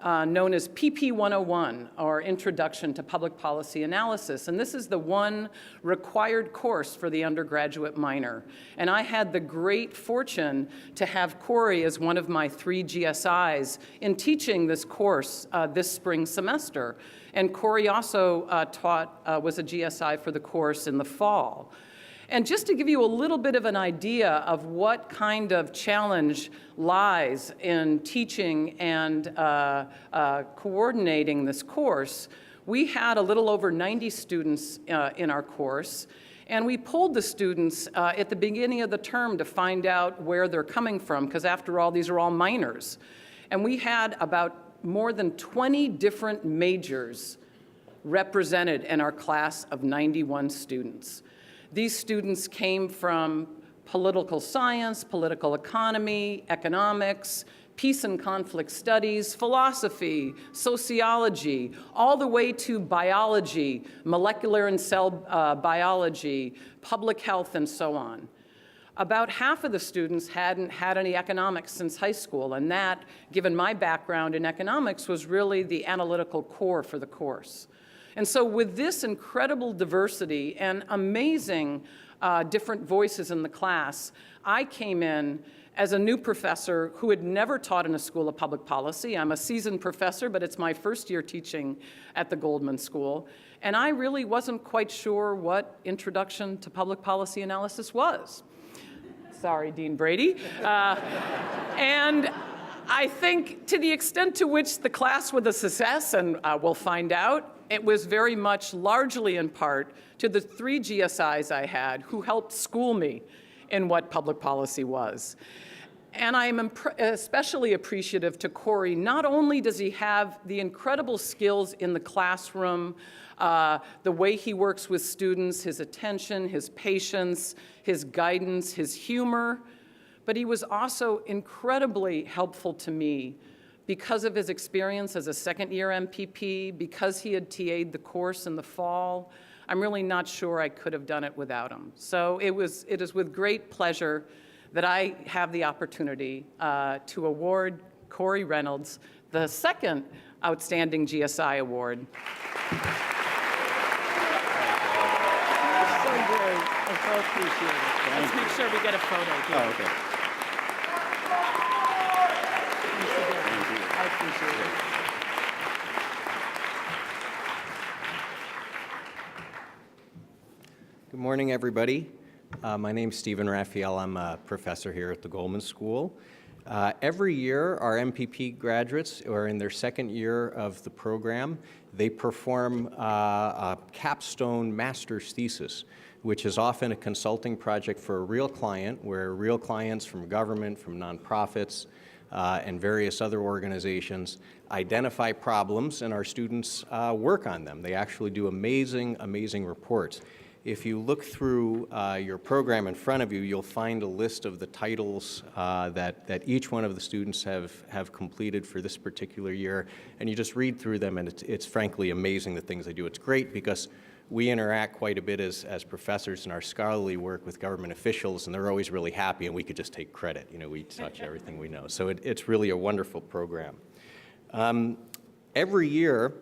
known as PP 101, or Introduction to Public Policy Analysis. And this is the one required course for the undergraduate minor. And I had the great fortune to have Corey as one of my 3 GSIs in teaching this course this spring semester. And Corey also was a GSI for the course in the fall. And just to give you a little bit of an idea of what kind of challenge lies in teaching and coordinating this course, we had a little over 90 students in our course, and we polled the students at the beginning of the term to find out where they're coming from, because after all, these are all minors. And we had about more than 20 different majors represented in our class of 91 students. These students came from political science, political economy, economics, peace and conflict studies, philosophy, sociology, all the way to biology, molecular and cell biology, public health, and so on. About half of the students hadn't had any economics since high school, and that, given my background in economics, was really the analytical core for the course. And so with this incredible diversity and amazing different voices in the class, I came in as a new professor who had never taught in a school of public policy. I'm a seasoned professor, but it's my first year teaching at the Goldman School. And I really wasn't quite sure what Introduction to Public Policy Analysis was. Sorry, Dean Brady. And I think to the extent to which the class was a success, and we'll find out, it was very much largely in part to the 3 GSIs I had who helped school me in what public policy was. And I'm especially appreciative to Corey. Not only does he have the incredible skills in the classroom, the way he works with students, his attention, his patience, his guidance, his humor, but he was also incredibly helpful to me because of his experience as a second-year MPP, because he had TA'd the course in the fall. I'm really not sure I could have done it without him. So it is with great pleasure that I have the opportunity to award Corey Reynolds the second Outstanding GSI Award. So great. I so appreciate it. Let's make sure we get a photo here. Oh, okay. I appreciate it. Good morning, everybody. My name's Stephen Raphael. I'm a professor here at the Goldman School. Every year, our MPP graduates, who are in their second year of the program, they perform a capstone master's thesis, which is often a consulting project for a real client, where real clients from government, from nonprofits, and various other organizations identify problems, and our students work on them. They actually do amazing, amazing reports. If you look through your program in front of you, you'll find a list of the titles that each one of the students have completed for this particular year, and you just read through them, and it's frankly amazing the things they do. It's great because we interact quite a bit as professors in our scholarly work with government officials, and they're always really happy, and we could just take credit. You know, we touch everything we know. So it's really a wonderful program. Every year,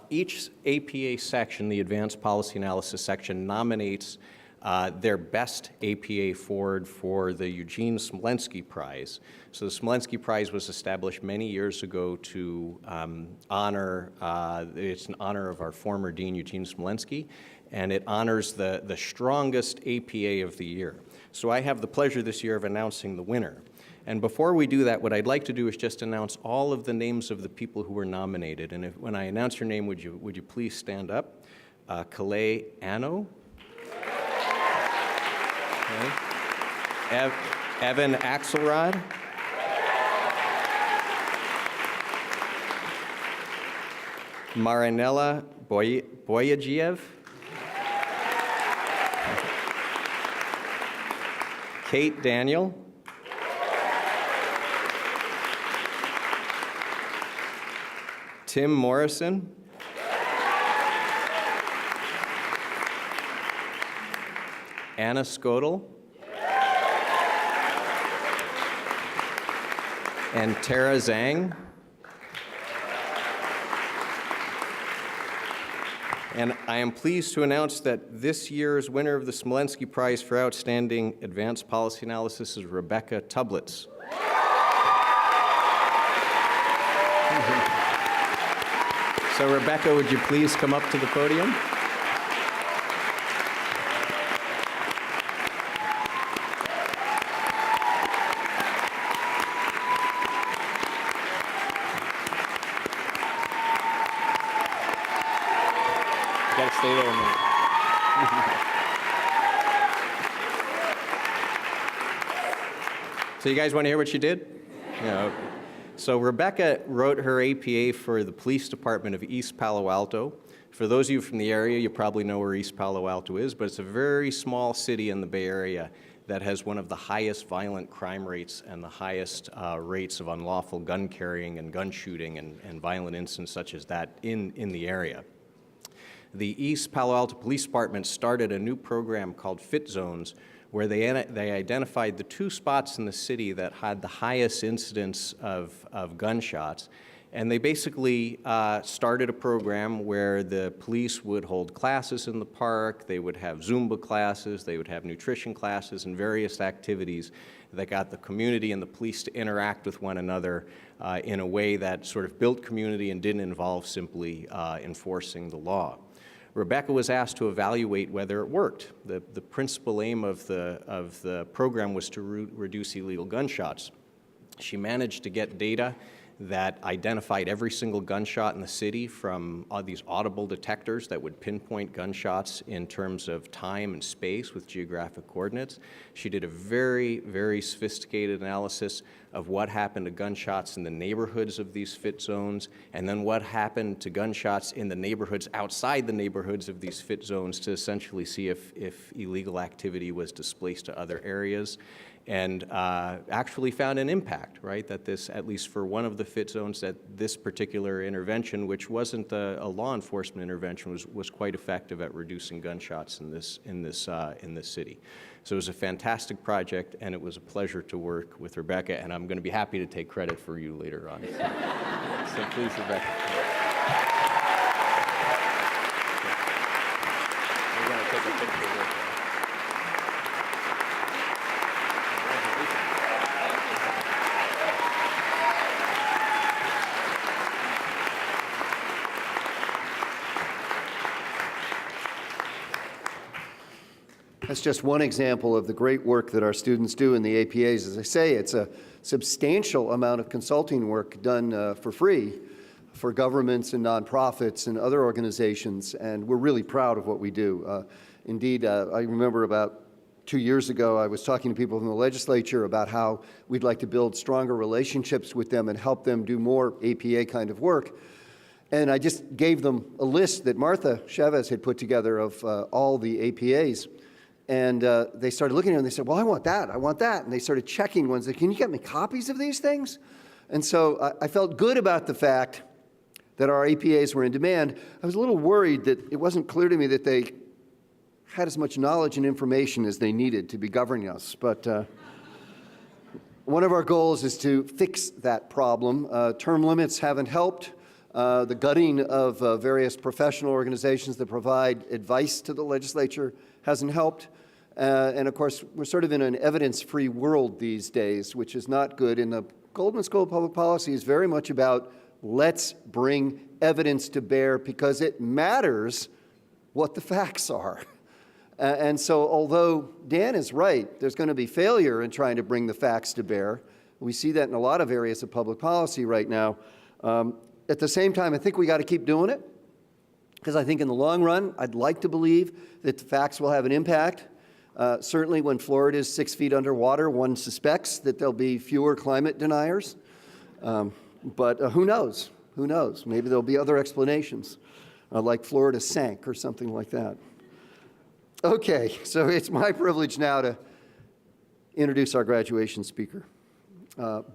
each APA section, the Advanced Policy Analysis section, nominates their best APA forward for the Eugene Smolensky Prize. So the Smolensky Prize was established many years ago to honor, it's in honor of our former Dean, Eugene Smolensky, and it honors the strongest APA of the year. So I have the pleasure this year of announcing the winner. And before we do that, what I'd like to do is just announce all of the names of the people who were nominated. And when I announce your name, would you please stand up? Kalei Anno. Okay. Evan Axelrod. Marinella Boyagiev. Kate Daniel. Tim Morrison. Anna Skodel. And Tara Zhang. And I am pleased to announce that this year's winner of the Smolensky Prize for Outstanding Advanced Policy Analysis is Rebecca Tublitz. So Rebecca, would you please come up to the podium? You gotta stay there a minute. So you guys want to hear what she did? Yeah. Okay. So Rebecca wrote her APA for the Police Department of East Palo Alto. For those of you from the area, you probably know where East Palo Alto is, but it's a very small city in the Bay Area that has one of the highest violent crime rates and the highest rates of unlawful gun carrying and gun shooting and violent incidents such as that in the area. The East Palo Alto Police Department started a new program called Fit Zones, where they identified the 2 spots in the city that had the highest incidence of gunshots. And they basically started a program where the police would hold classes in the park, they would have Zumba classes, they would have nutrition classes, and various activities that got the community and the police to interact with one another in a way that sort of built community and didn't involve simply enforcing the law. Rebecca was asked to evaluate whether it worked. The principal aim of the program was to reduce illegal gunshots. She managed to get data that identified every single gunshot in the city from these audible detectors that would pinpoint gunshots in terms of time and space with geographic coordinates. She did a very, very sophisticated analysis of what happened to gunshots in the neighborhoods of these fit zones, and then what happened to gunshots in the neighborhoods outside the neighborhoods of these fit zones to essentially see if illegal activity was displaced to other areas. And actually found an impact, right? That this, at least for one of the fit zones, that this particular intervention, which wasn't a law enforcement intervention, was quite effective at reducing gunshots in this city. So it was a fantastic project, and it was a pleasure to work with Rebecca, and I'm going to be happy to take credit for you later on. So please, Rebecca. We're going to take a picture with her. That's just one example of the great work that our students do in the APAs. As I say, it's a substantial amount of consulting work done for free for governments and nonprofits and other organizations, and we're really proud of what we do. Indeed, I remember about 2 years ago, I was talking to people from the legislature about how we'd like to build stronger relationships with them and help them do more APA kind of work. And I just gave them a list that Martha Chavez had put together of all the APAs. And they started looking at it and they said, well, I want that. And they started checking ones. Can you get me copies of these things? And so I felt good about the fact that our APAs were in demand. I was a little worried that it wasn't clear to me that they had as much knowledge and information as they needed to be governing us. But one of our goals is to fix that problem. Term limits haven't helped. The gutting of various professional organizations that provide advice to the legislature hasn't helped. And of course, we're sort of in an evidence-free world these days, which is not good. And the Goldman School of Public Policy is very much about let's bring evidence to bear because it matters what the facts are. And so although Dan is right, there's going to be failure in trying to bring the facts to bear. We see that in a lot of areas of public policy right now. At the same time, I think we got to keep doing it because I think in the long run, I'd like to believe that the facts will have an impact. Certainly when Florida is 6 feet underwater, one suspects that there'll be fewer climate deniers. But who knows? Who knows? Maybe there'll be other explanations, like Florida sank or something like that. Okay, so it's my privilege now to introduce our graduation speaker.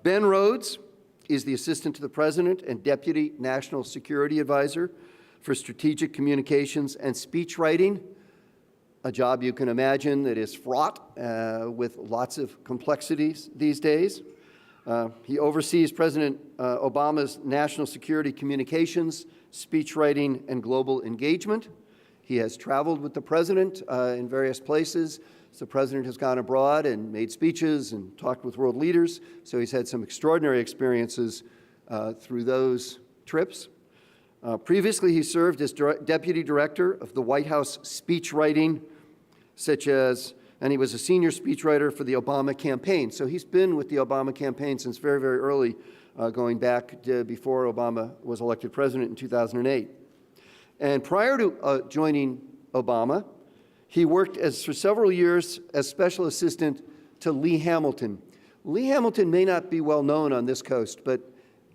Ben Rhodes is the Assistant to the President and Deputy National Security Advisor for Strategic Communications and Speech Writing, a job you can imagine that is fraught with lots of complexities these days. He oversees President Obama's national security communications, speech writing, and global engagement. He has traveled with the president in various places. So the president has gone abroad and made speeches and talked with world leaders. So he's had some extraordinary experiences through those trips. Previously, he served as deputy director of the White House speech writing, and he was a senior speechwriter for the Obama campaign. So he's been with the Obama campaign since very, very early, going back to before Obama was elected president in 2008. And prior to joining Obama, he worked for several years as special assistant to Lee Hamilton. Lee Hamilton may not be well known on this coast, but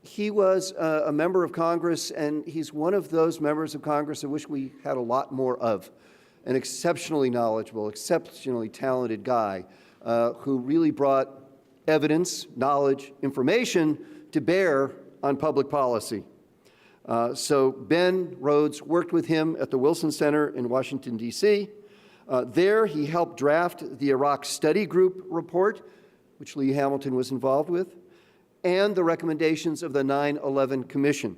he was a member of Congress, and he's one of those members of Congress I wish we had a lot more of. An exceptionally knowledgeable, exceptionally talented guy who really brought evidence, knowledge, information to bear on public policy. So Ben Rhodes worked with him at the Wilson Center in Washington, D.C. There, he helped draft the Iraq Study Group report, which Lee Hamilton was involved with, and the recommendations of the 9/11 Commission.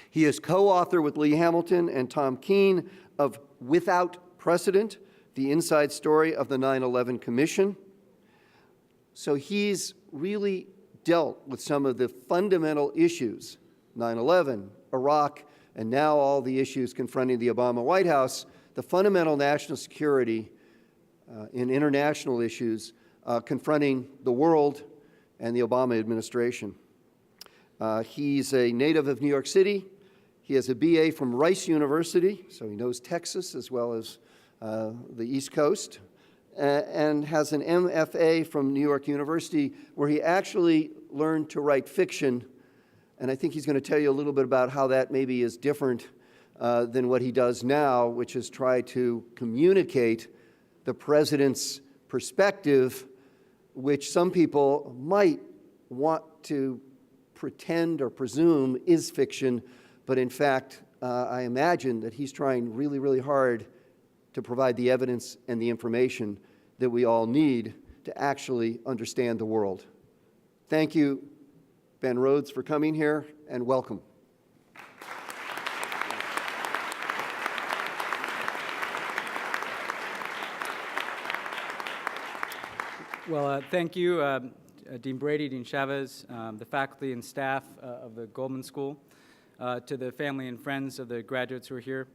He is co-author with Lee Hamilton and Tom Keene of Without Precedent, the inside story of the 9/11 Commission. So he's really dealt with some of the fundamental issues, 9/11, Iraq, and now all the issues confronting the Obama White House, the fundamental national security and international issues confronting the world and the Obama administration. He's a native of New York City. He has a BA from Rice University, so he knows Texas as well as the East Coast, and has an MFA from New York University, where he actually learned to write fiction. And I think he's going to tell you a little bit about how that maybe is different than what he does now, which is try to communicate the president's perspective, which some people might want to pretend or presume is fiction, but in fact, I imagine that he's trying really, really hard to provide the evidence and the information that we all need to actually understand the world. Thank you, Ben Rhodes, for coming here, and welcome. Well, thank you, Dean Brady, Dean Chavez, the faculty and staff of the Goldman School, to the family and friends of the graduates who are here,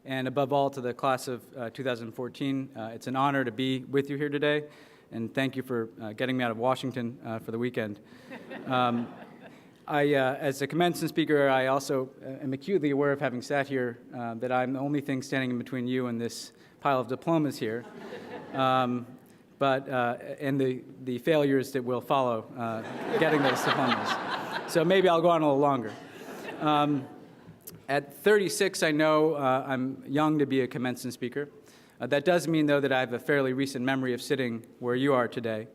and above all to the class of 2014. It's an honor to be with you here today, and thank you for getting me out of Washington for the weekend. As a commencement speaker, I also am acutely aware of, having sat here, that I'm the only thing standing in between you and this pile of diplomas here. And the failures that will follow getting those diplomas. So maybe I'll go on a little longer. At 36, I know I'm young to be a commencement speaker. That does mean, though, that I have a fairly recent memory of sitting where you are today.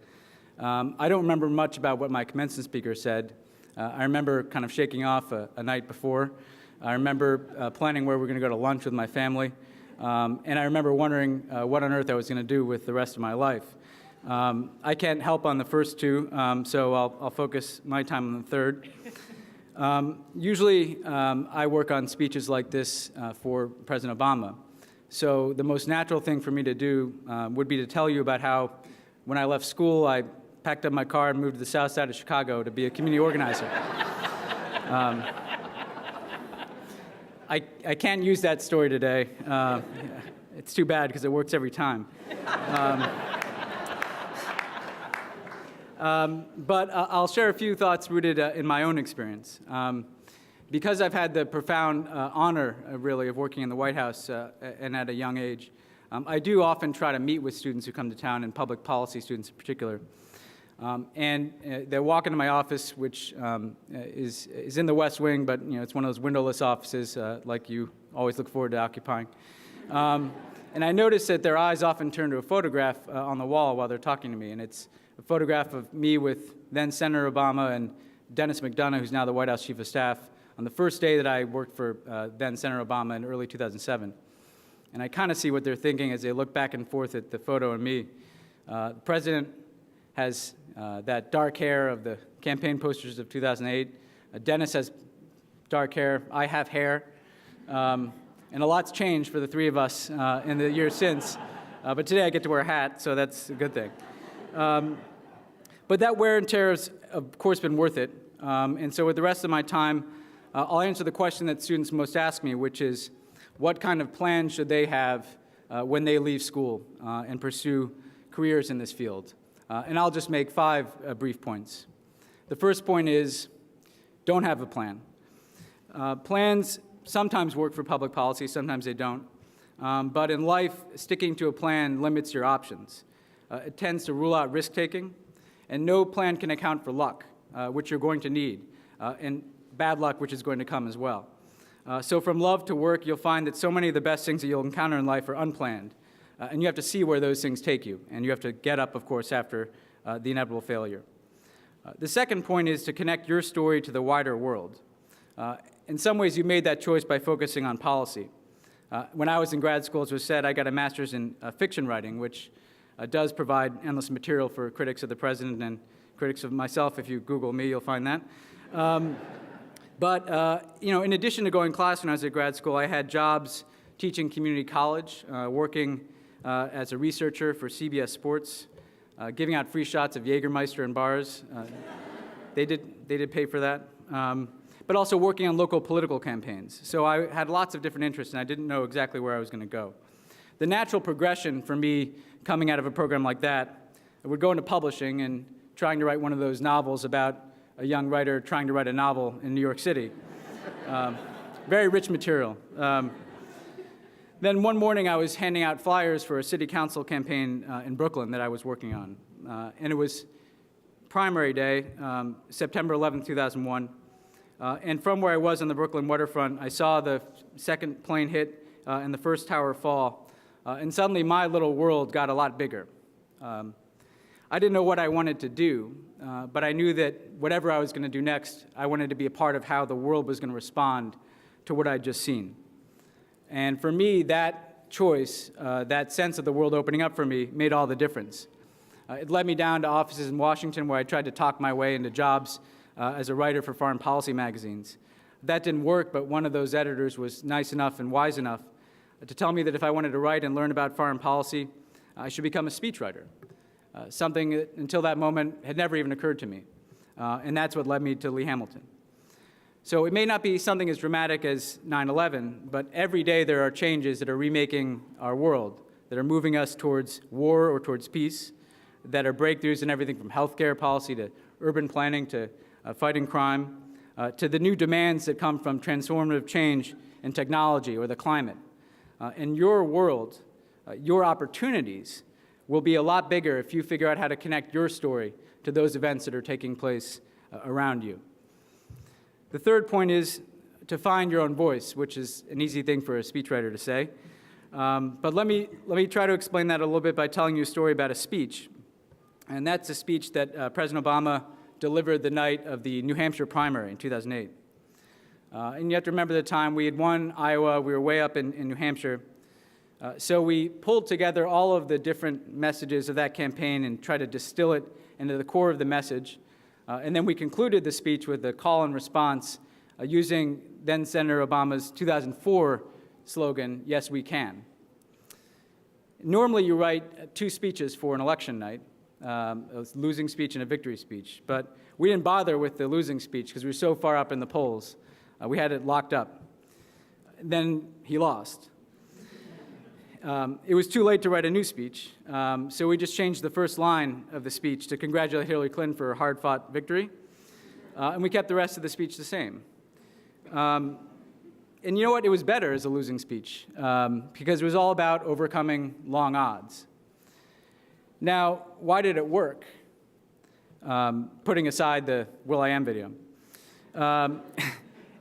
I don't remember much about what my commencement speaker said. I remember kind of shaking off a night before. I remember planning where we're going to go to lunch with my family. And I remember wondering what on earth I was going to do with the rest of my life. I can't help on the first two, so I'll focus my time on the third. Usually, I work on speeches like this for President Obama. So the most natural thing for me to do would be to tell you about how, when I left school, I packed up my car and moved to the south side of Chicago to be a community organizer. I can't use that story today. It's too bad because it works every time. But I'll share a few thoughts rooted in my own experience. Because I've had the profound honor, really, of working in the White House and at a young age, I do often try to meet with students who come to town, and public policy students in particular. And they walk into my office, which is in the West Wing, but it's one of those windowless offices like you always look forward to occupying. And I notice that their eyes often turn to a photograph on the wall while they're talking to me, and it's a photograph of me with then Senator Obama and Dennis McDonough, who's now the White House Chief of Staff, on the first day that I worked for then Senator Obama in early 2007. And I kind of see what they're thinking as they look back and forth at the photo and me. The president has that dark hair of the campaign posters of 2008. Dennis has dark hair. I have hair. And a lot's changed for the three of us in the years since. But today I get to wear a hat, so that's a good thing. But that wear and tear has, of course, been worth it. And so with the rest of my time, I'll answer the question that students most ask me, which is, what kind of plan should they have when they leave school and pursue careers in this field? And I'll just make 5 brief points. The first point is, don't have a plan. Plans sometimes work for public policy, sometimes they don't. But in life, sticking to a plan limits your options. It tends to rule out risk-taking, and no plan can account for luck, which you're going to need, and bad luck, which is going to come as well. So from love to work, you'll find that so many of the best things that you'll encounter in life are unplanned, and you have to see where those things take you, and you have to get up, of course, after the inevitable failure. The second point is to connect your story to the wider world. In some ways, you made that choice by focusing on policy. When I was in grad school, as was said, I got a master's in fiction writing, which does provide endless material for critics of the president and critics of myself. If you Google me, you'll find that. But in addition to going to class when I was at grad school, I had jobs teaching community college, working as a researcher for CBS Sports, giving out free shots of Jägermeister in bars. They did pay for that. But also working on local political campaigns. So I had lots of different interests, and I didn't know exactly where I was going to go. The natural progression for me coming out of a program like that would go into publishing and trying to write one of those novels about a young writer trying to write a novel in New York City. Very rich material. Then one morning I was handing out flyers for a city council campaign in Brooklyn that I was working on. And it was primary day, September 11, 2001. And from where I was on the Brooklyn waterfront, I saw the second plane hit and the first tower fall. And suddenly my little world got a lot bigger. I didn't know what I wanted to do, but I knew that whatever I was going to do next, I wanted to be a part of how the world was going to respond to what I'd just seen. And for me, that choice, that sense of the world opening up for me, made all the difference. It led me down to offices in Washington where I tried to talk my way into jobs as a writer for foreign policy magazines. That didn't work, but one of those editors was nice enough and wise enough to tell me that if I wanted to write and learn about foreign policy, I should become a speechwriter, something that until that moment had never even occurred to me. And that's what led me to Lee Hamilton. So it may not be something as dramatic as 9/11, but every day there are changes that are remaking our world, that are moving us towards war or towards peace, that are breakthroughs in everything from healthcare policy to urban planning to fighting crime, to the new demands that come from transformative change in technology or the climate. In your world, your opportunities will be a lot bigger if you figure out how to connect your story to those events that are taking place around you. The third point is to find your own voice, which is an easy thing for a speechwriter to say. But let me try to explain that a little bit by telling you a story about a speech. And that's a speech that President Obama delivered the night of the New Hampshire primary in 2008. And you have to remember the time we had won Iowa, we were way up in New Hampshire. So we pulled together all of the different messages of that campaign and tried to distill it into the core of the message. And then we concluded the speech with a call and response using then Senator Obama's 2004 slogan, "Yes, we can." Normally you write 2 speeches for an election night. A losing speech and a victory speech. But we didn't bother with the losing speech because we were so far up in the polls. We had it locked up. Then he lost. It was too late to write a new speech, so we just changed the first line of the speech to congratulate Hillary Clinton for her hard-fought victory, and we kept the rest of the speech the same. And you know what? It was better as a losing speech because it was all about overcoming long odds. Now, why did it work? Putting aside the Will I Am video.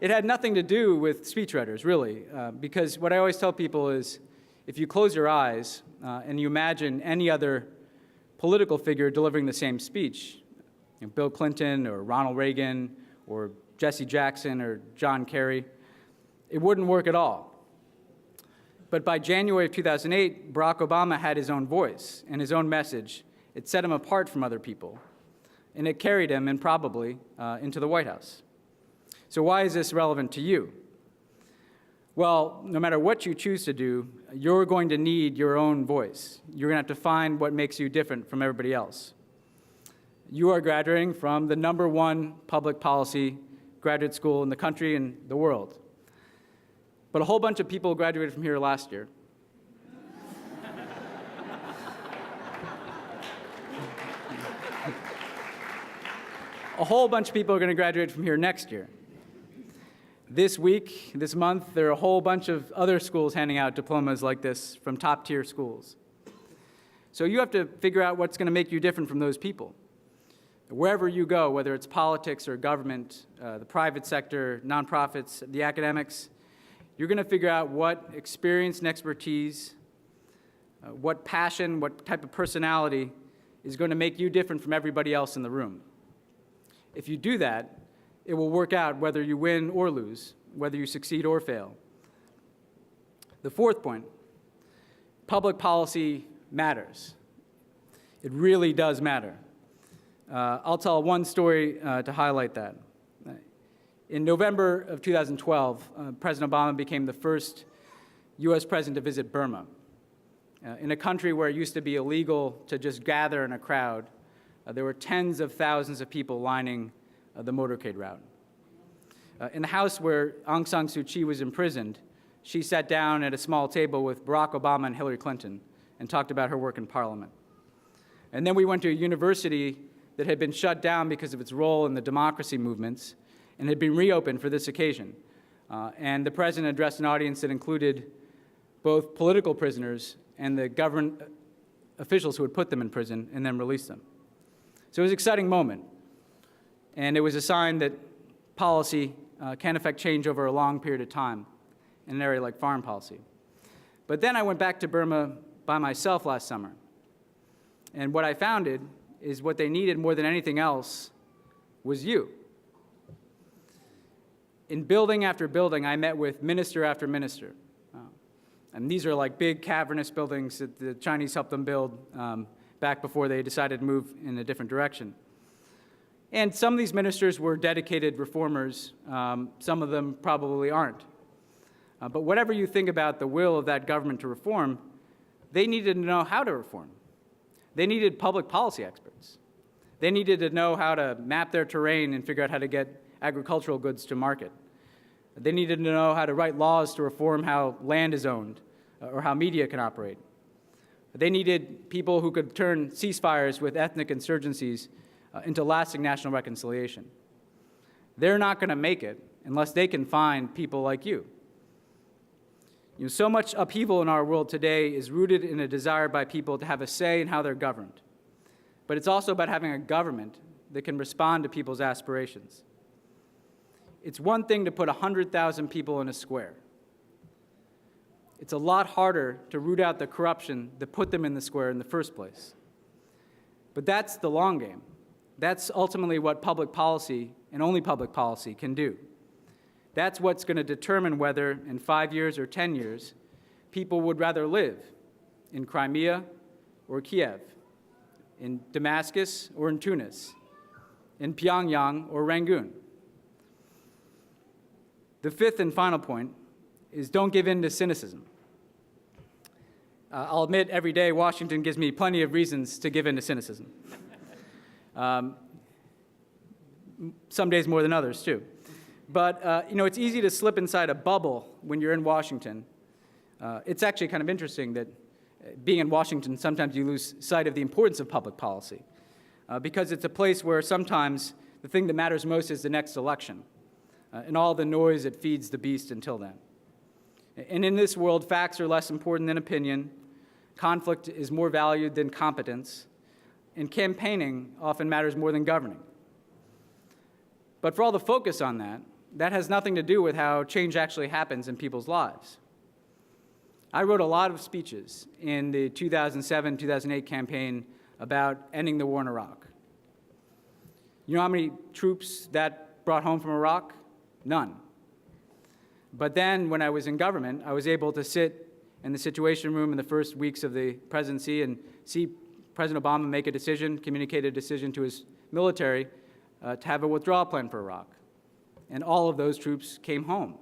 It had nothing to do with speechwriters, really, because what I always tell people is if you close your eyes and you imagine any other political figure delivering the same speech, Bill Clinton or Ronald Reagan or Jesse Jackson or John Kerry, it wouldn't work at all. But by January of 2008, Barack Obama had his own voice and his own message. It set him apart from other people, and it carried him, and probably, into the White House. So why is this relevant to you? Well, no matter what you choose to do, you're going to need your own voice. You're going to have to find what makes you different from everybody else. You are graduating from the #1 public policy graduate school in the country and the world. But a whole bunch of people graduated from here last year. A whole bunch of people are going to graduate from here next year. This week, this month, there are a whole bunch of other schools handing out diplomas like this from top-tier schools. So you have to figure out what's going to make you different from those people. Wherever you go, whether it's politics or government, the private sector, nonprofits, the academics, you're going to figure out what experience and expertise, what passion, what type of personality is going to make you different from everybody else in the room. If you do that, it will work out whether you win or lose, whether you succeed or fail. The fourth point, public policy matters. It really does matter. I'll tell one story to highlight that. In November of 2012, President Obama became the first U.S. president to visit Burma. In a country where it used to be illegal to just gather in a crowd, there were tens of thousands of people lining the motorcade route. In the house where Aung San Suu Kyi was imprisoned, she sat down at a small table with Barack Obama and Hillary Clinton and talked about her work in Parliament. And then we went to a university that had been shut down because of its role in the democracy movements and had been reopened for this occasion. And the president addressed an audience that included both political prisoners and the government officials who had put them in prison and then released them. So it was an exciting moment. And it was a sign that policy can affect change over a long period of time in an area like foreign policy. But then I went back to Burma by myself last summer. And what I found is what they needed more than anything else was you. In building after building, I met with minister after minister. And these are like big cavernous buildings that the Chinese helped them build back before they decided to move in a different direction. And some of these ministers were dedicated reformers. Some of them probably aren't. But whatever you think about the will of that government to reform, they needed to know how to reform. They needed public policy experts. They needed to know how to map their terrain and figure out how to get agricultural goods to market. They needed to know how to write laws to reform how land is owned or how media can operate. They needed people who could turn ceasefires with ethnic insurgencies into lasting national reconciliation. They're not going to make it unless they can find people like you. You know, so much upheaval in our world today is rooted in a desire by people to have a say in how they're governed. But it's also about having a government that can respond to people's aspirations. It's one thing to put 100,000 people in a square. It's a lot harder to root out the corruption that put them in the square in the first place. But that's the long game. That's ultimately what public policy, and only public policy, can do. That's what's going to determine whether, in 5 years or 10 years, people would rather live in Crimea or Kiev, in Damascus or in Tunis, in Pyongyang or Rangoon. The fifth and final point is don't give in to cynicism. I'll admit every day Washington gives me plenty of reasons to give in to cynicism. Some days more than others, too. But, it's easy to slip inside a bubble when you're in Washington. It's actually kind of interesting that being in Washington, sometimes you lose sight of the importance of public policy because it's a place where sometimes the thing that matters most is the next election and all the noise that feeds the beast until then. And in this world, facts are less important than opinion, conflict is more valued than competence, and campaigning often matters more than governing. But for all the focus on that, that has nothing to do with how change actually happens in people's lives. I wrote a lot of speeches in the 2007-2008 campaign about ending the war in Iraq. You know how many troops that brought home from Iraq? None. But then when I was in government, I was able to sit in the Situation Room in the first weeks of the presidency and see President Obama make a decision, communicate a decision to his military to have a withdrawal plan for Iraq. And all of those troops came home.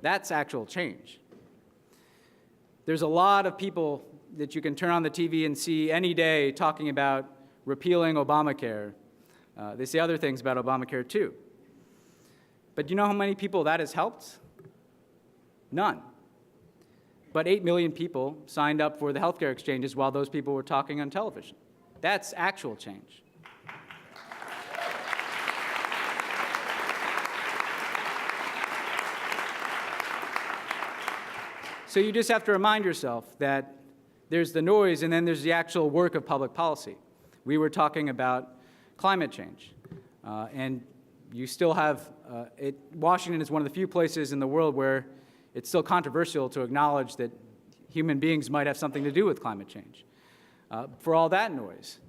That's actual change. There's a lot of people that you can turn on the TV and see any day talking about repealing Obamacare. They say other things about Obamacare too. But do you know how many people that has helped? None. But 8 million people signed up for the healthcare exchanges while those people were talking on television. That's actual change. So you just have to remind yourself that there's the noise and then there's the actual work of public policy. We were talking about climate change, and you still have, Washington is one of the few places in the world where it's still controversial to acknowledge that human beings might have something to do with climate change. For all that noise,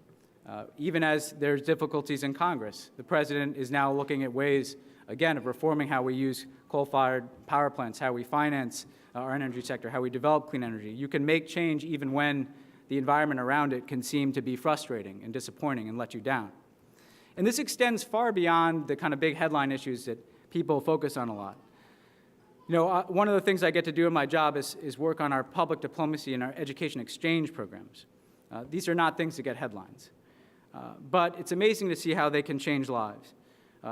even as there's difficulties in Congress, the president is now looking at ways, again, of reforming how we use coal-fired power plants, how we finance our energy sector, how we develop clean energy. You can make change even when the environment around it can seem to be frustrating and disappointing and let you down. And this extends far beyond the kind of big headline issues that people focus on a lot. You know, one of the things I get to do in my job is work on our public diplomacy and our education exchange programs. These are not things that get headlines. But it's amazing to see how they can change lives.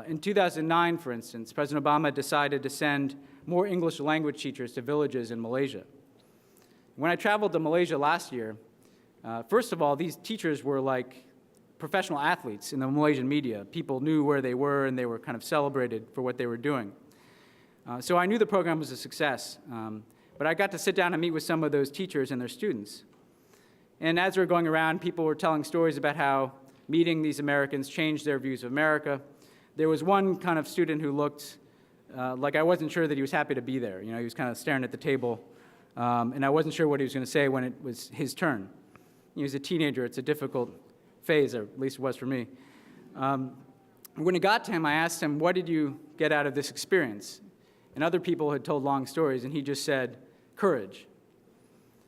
In 2009, for instance, President Obama decided to send more English language teachers to villages in Malaysia. When I traveled to Malaysia last year, first of all, these teachers were like professional athletes in the Malaysian media. People knew where they were, and they were kind of celebrated for what they were doing. So I knew the program was a success, but I got to sit down and meet with some of those teachers and their students. And as we were going around, people were telling stories about how meeting these Americans changed their views of America. There was one kind of student who looked like I wasn't sure that he was happy to be there. You know, he was kind of staring at the table, and I wasn't sure what he was going to say when it was his turn. He was a teenager. It's a difficult phase, or at least it was for me. When it got to him, I asked him, what did you get out of this experience? And other people had told long stories, and he just said, courage.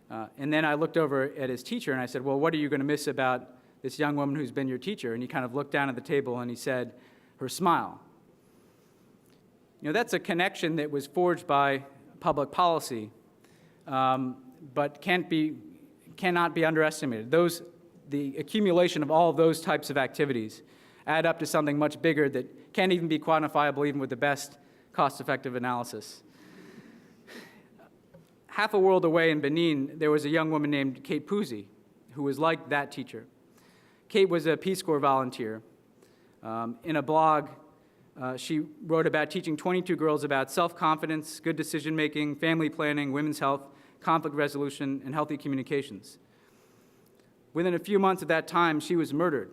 And then I looked over at his teacher, and I said, well, what are you going to miss about this young woman who's been your teacher? And he kind of looked down at the table, and he said, her smile. You know, that's a connection that was forged by public policy, but cannot be underestimated. The accumulation of all of those types of activities add up to something much bigger that can't even be quantifiable even with the best cost-effective analysis. Half a world away in Benin, there was a young woman named Kate Puzi who was like that teacher. Kate was a Peace Corps volunteer. In a blog, she wrote about teaching 22 girls about self-confidence, good decision-making, family planning, women's health, conflict resolution, and healthy communications. Within a few months of that time, she was murdered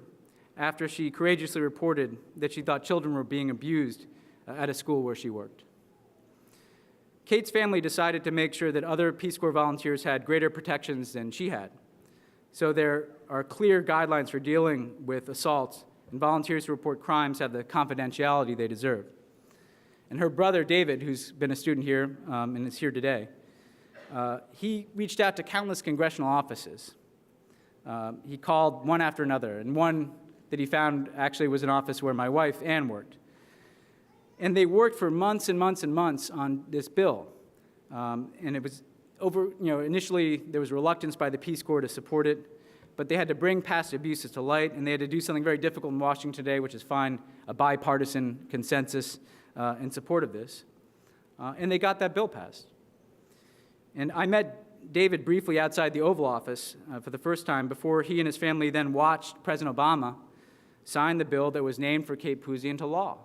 after she courageously reported that she thought children were being abused at a school where she worked. Kate's family decided to make sure that other Peace Corps volunteers had greater protections than she had. So there are clear guidelines for dealing with assaults, and volunteers who report crimes have the confidentiality they deserve. And her brother, David, who's been a student here and is here today, he reached out to countless congressional offices. He called one after another, and one that he found actually was an office where my wife, Ann, worked. And they worked for months and months and months on this bill. And it was initially there was reluctance by the Peace Corps to support it, but they had to bring past abuses to light, and they had to do something very difficult in Washington today, which is find a bipartisan consensus in support of this. And they got that bill passed. And I met David briefly outside the Oval Office for the first time before he and his family then watched President Obama sign the bill that was named for Kate Puzi into law.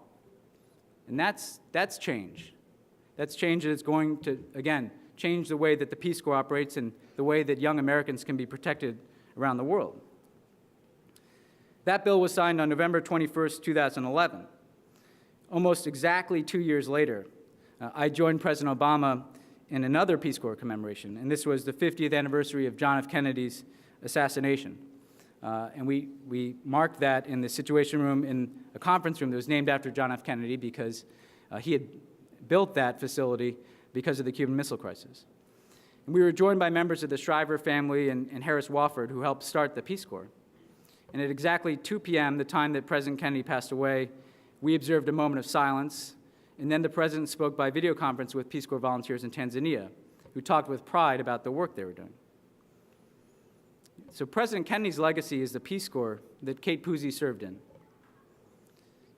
And that's change. That's change that is going to, again, change the way that the Peace Corps operates and the way that young Americans can be protected around the world. That bill was signed on November 21st, 2011. Almost exactly 2 years later, I joined President Obama in another Peace Corps commemoration, and this was the 50th anniversary of John F. Kennedy's assassination. And we marked that in the Situation Room in a conference room that was named after John F. Kennedy because he had built that facility because of the Cuban Missile Crisis. And we were joined by members of the Shriver family and Harris Wofford, who helped start the Peace Corps. And at exactly 2 p.m., the time that President Kennedy passed away, we observed a moment of silence And then the president spoke by video conference with Peace Corps volunteers in Tanzania, who talked with pride about the work they were doing. So President Kennedy's legacy is the Peace Corps that Kate Pusey served in.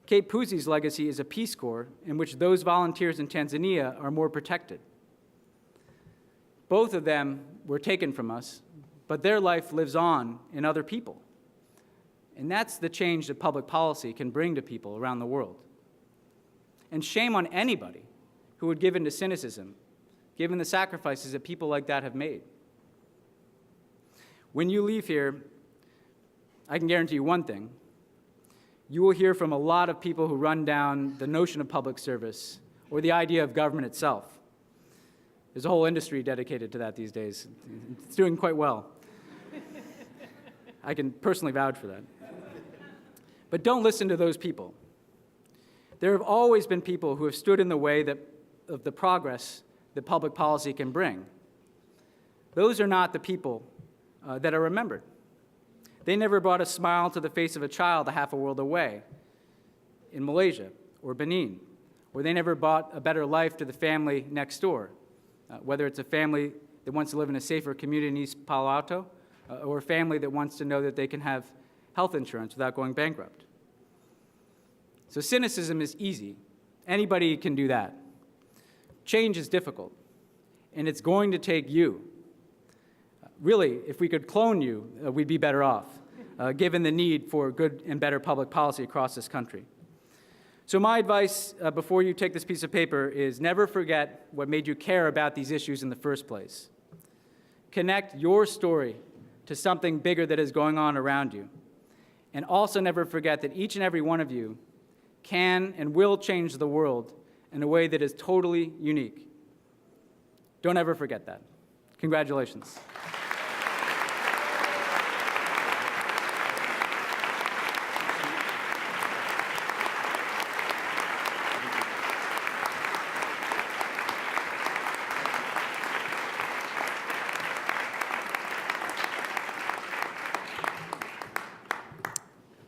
Kate Pusey's legacy is a Peace Corps in which those volunteers in Tanzania are more protected. Both of them were taken from us, but their life lives on in other people. And that's the change that public policy can bring to people around the world. And shame on anybody who would give in to cynicism, given the sacrifices that people like that have made. When you leave here, I can guarantee you one thing. You will hear from a lot of people who run down the notion of public service or the idea of government itself. There's a whole industry dedicated to that these days. It's doing quite well. I can personally vouch for that. But don't listen to those people. There have always been people who have stood in the way of the progress that public policy can bring. Those are not the people that are remembered. They never brought a smile to the face of a child a half a world away in Malaysia or Benin, or they never brought a better life to the family next door, whether it's a family that wants to live in a safer community in East Palo Alto, or a family that wants to know that they can have health insurance without going bankrupt. So cynicism is easy. Anybody can do that. Change is difficult, and it's going to take you. Really, if we could clone you, we'd be better off, given the need for good and better public policy across this country. So my advice before you take this piece of paper is never forget what made you care about these issues in the first place. Connect your story to something bigger that is going on around you. And also never forget that each and every one of you can and will change the world in a way that is totally unique. Don't ever forget that. Congratulations.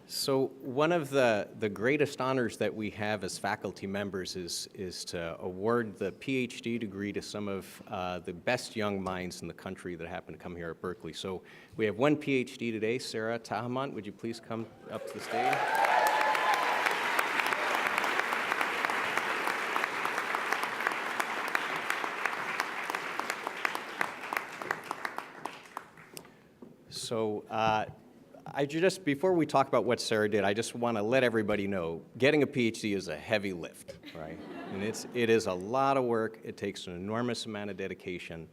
So one of the greatest honors that we have as faculty members is to award the PhD degree to some of the best young minds in the country that happen to come here at Berkeley. So we have one PhD today. Sarah Tahamant, would you please come up to the stage? So before we talk about what Sarah did, I just want to let everybody know, getting a PhD is a heavy lift, right? And it is a lot of work. It takes an enormous amount of dedication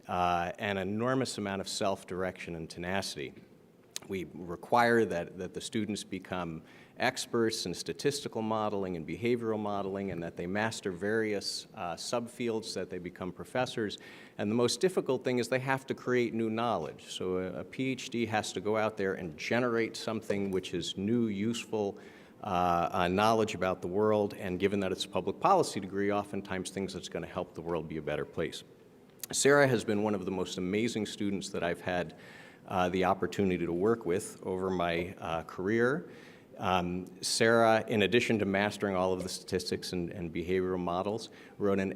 and an enormous amount of self-direction and tenacity. We require that the students become experts in statistical modeling and behavioral modeling, and that they master various subfields, that they become professors. And the most difficult thing is they have to create new knowledge. So a PhD has to go out there and generate something which is new, useful knowledge about the world, and given that it's a public policy degree, oftentimes things that's going to help the world be a better place. Sarah has been one of the most amazing students that I've had the opportunity to work with over my career. Sarah, in addition to mastering all of the statistics and behavioral models, wrote an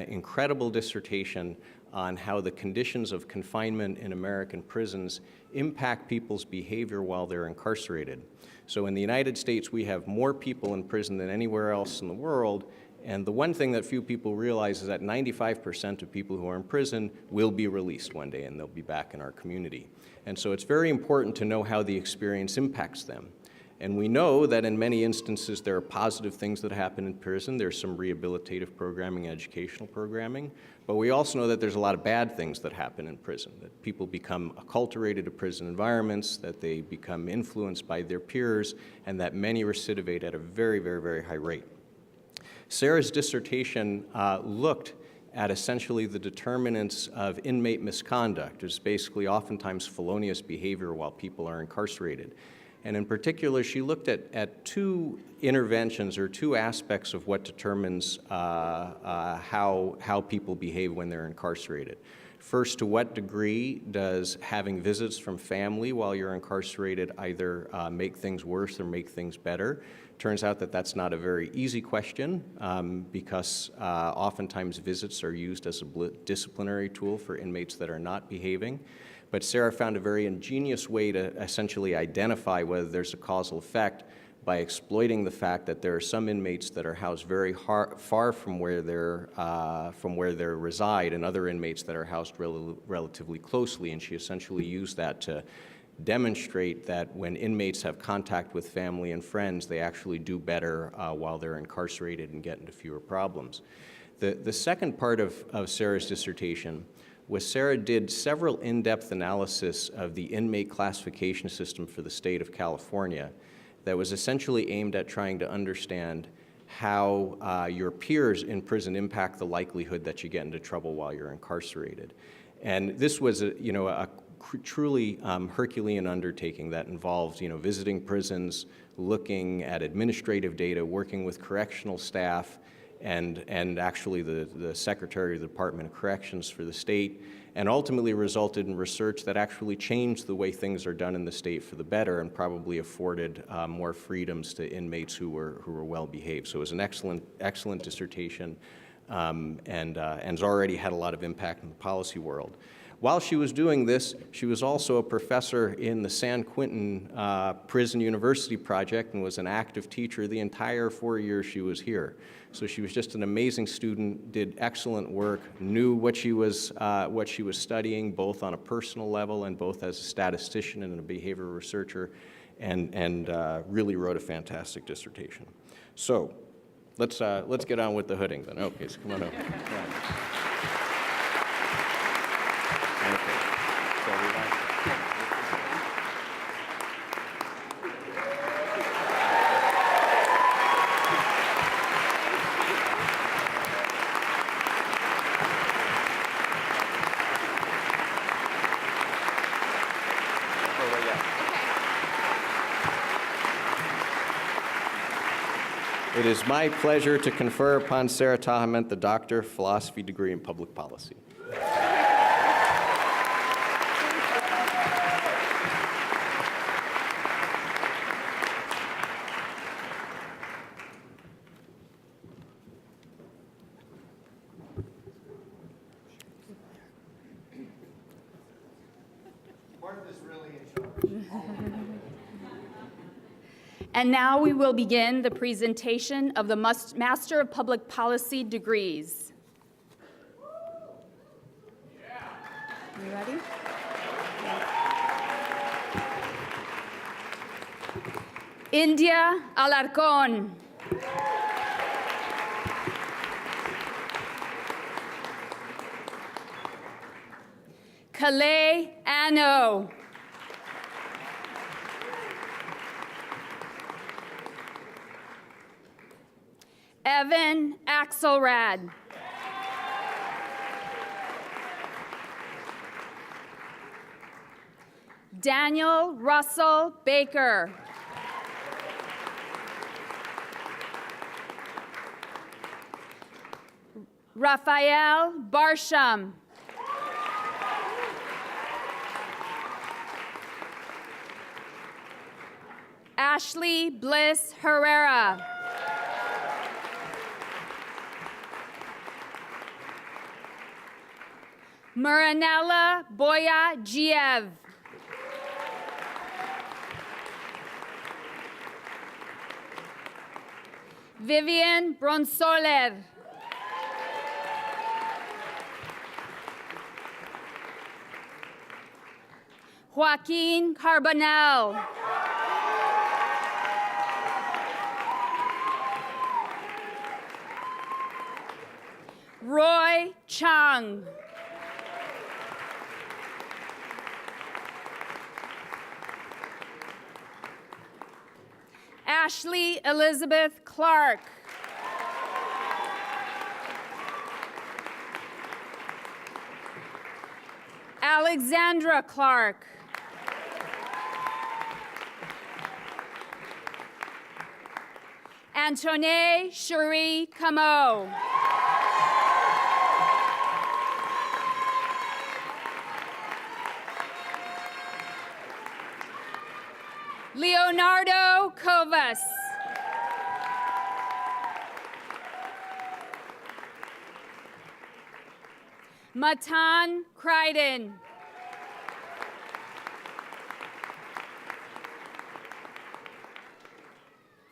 incredible dissertation on how the conditions of confinement in American prisons impact people's behavior while they're incarcerated. So in the United States, we have more people in prison than anywhere else in the world, and the one thing that few people realize is that 95% of people who are in prison will be released one day, and they'll be back in our community. And so it's very important to know how the experience impacts them. And we know that in many instances there are positive things that happen in prison. There's some rehabilitative programming, educational programming. But we also know that there's a lot of bad things that happen in prison, that people become acculturated to prison environments, that they become influenced by their peers, and that many recidivate at a very, very, very high rate. Sarah's dissertation looked at essentially the determinants of inmate misconduct. It's basically oftentimes felonious behavior while people are incarcerated. And in particular, she looked at two interventions or two aspects of what determines how people behave when they're incarcerated. First, to what degree does having visits from family while you're incarcerated either make things worse or make things better? Turns out that that's not a very easy question because oftentimes visits are used as a disciplinary tool for inmates that are not behaving. But Sarah found a very ingenious way to essentially identify whether there's a causal effect by exploiting the fact that there are some inmates that are housed very far from where they reside, and other inmates that are housed relatively closely. And she essentially used that to demonstrate that when inmates have contact with family and friends, they actually do better while they're incarcerated and get into fewer problems. The second part of Sarah's dissertation was Sarah did several in-depth analysis of the inmate classification system for the state of California that was essentially aimed at trying to understand how your peers in prison impact the likelihood that you get into trouble while you're incarcerated. And this was a truly Herculean undertaking that involved visiting prisons, looking at administrative data, working with correctional staff, and actually the Secretary of the Department of Corrections for the state, and ultimately resulted in research that actually changed the way things are done in the state for the better and probably afforded more freedoms to inmates who were well behaved. So it was an excellent dissertation and has already had a lot of impact in the policy world. While she was doing this, she was also a professor in the San Quentin Prison University project and was an active teacher the entire 4 years she was here. So she was just an amazing student, did excellent work, knew what she was studying, both on a personal level and both as a statistician and a behavioral researcher, and really wrote a fantastic dissertation. So let's get on with the hooding then. Okay, so come on up. It is my pleasure to confer upon Sarah Tahament the Doctor of Philosophy degree in Public Policy. Martha's really in charge. And now we will begin the presentation of the Master of Public Policy degrees. You ready? India Alarcón. Calais Anno. Evan Axelrad. Daniel Russell Baker. Raphael Barsham. Ashley Bliss Herrera. Muranella Boya Giev. Vivian Bronsoler. Joaquin Carbonell. Roy Chung. Ashley Elizabeth Clark. Alexandra Clark. Antoine Cherie Camo. Leonardo Covas. Matan Crichton.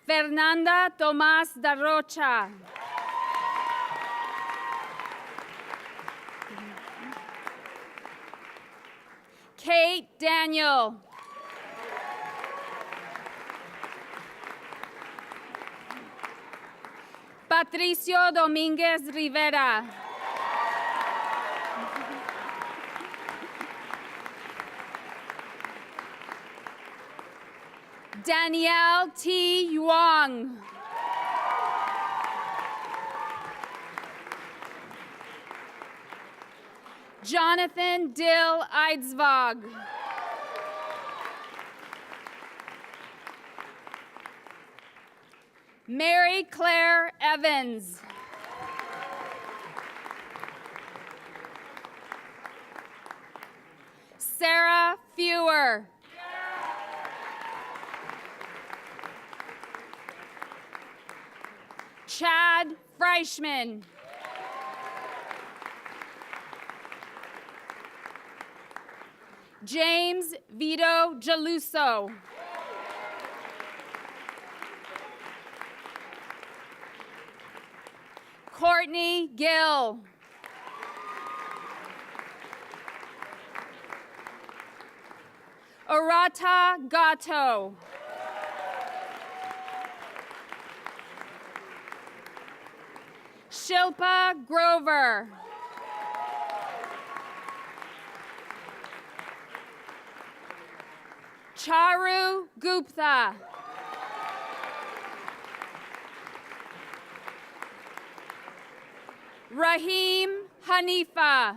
Fernanda Tomas da Rocha. Kate Daniel. Patricio Dominguez Rivera. Danielle T. Yuang. Jonathan Dill Eidsvog. Mary Claire Evans. Sarah Fewer. Chad Freischman. James Vito Geluso. Courtney Gill. Arata Gato. Shilpa Grover. Charu Gupta. Rahim Hanifa.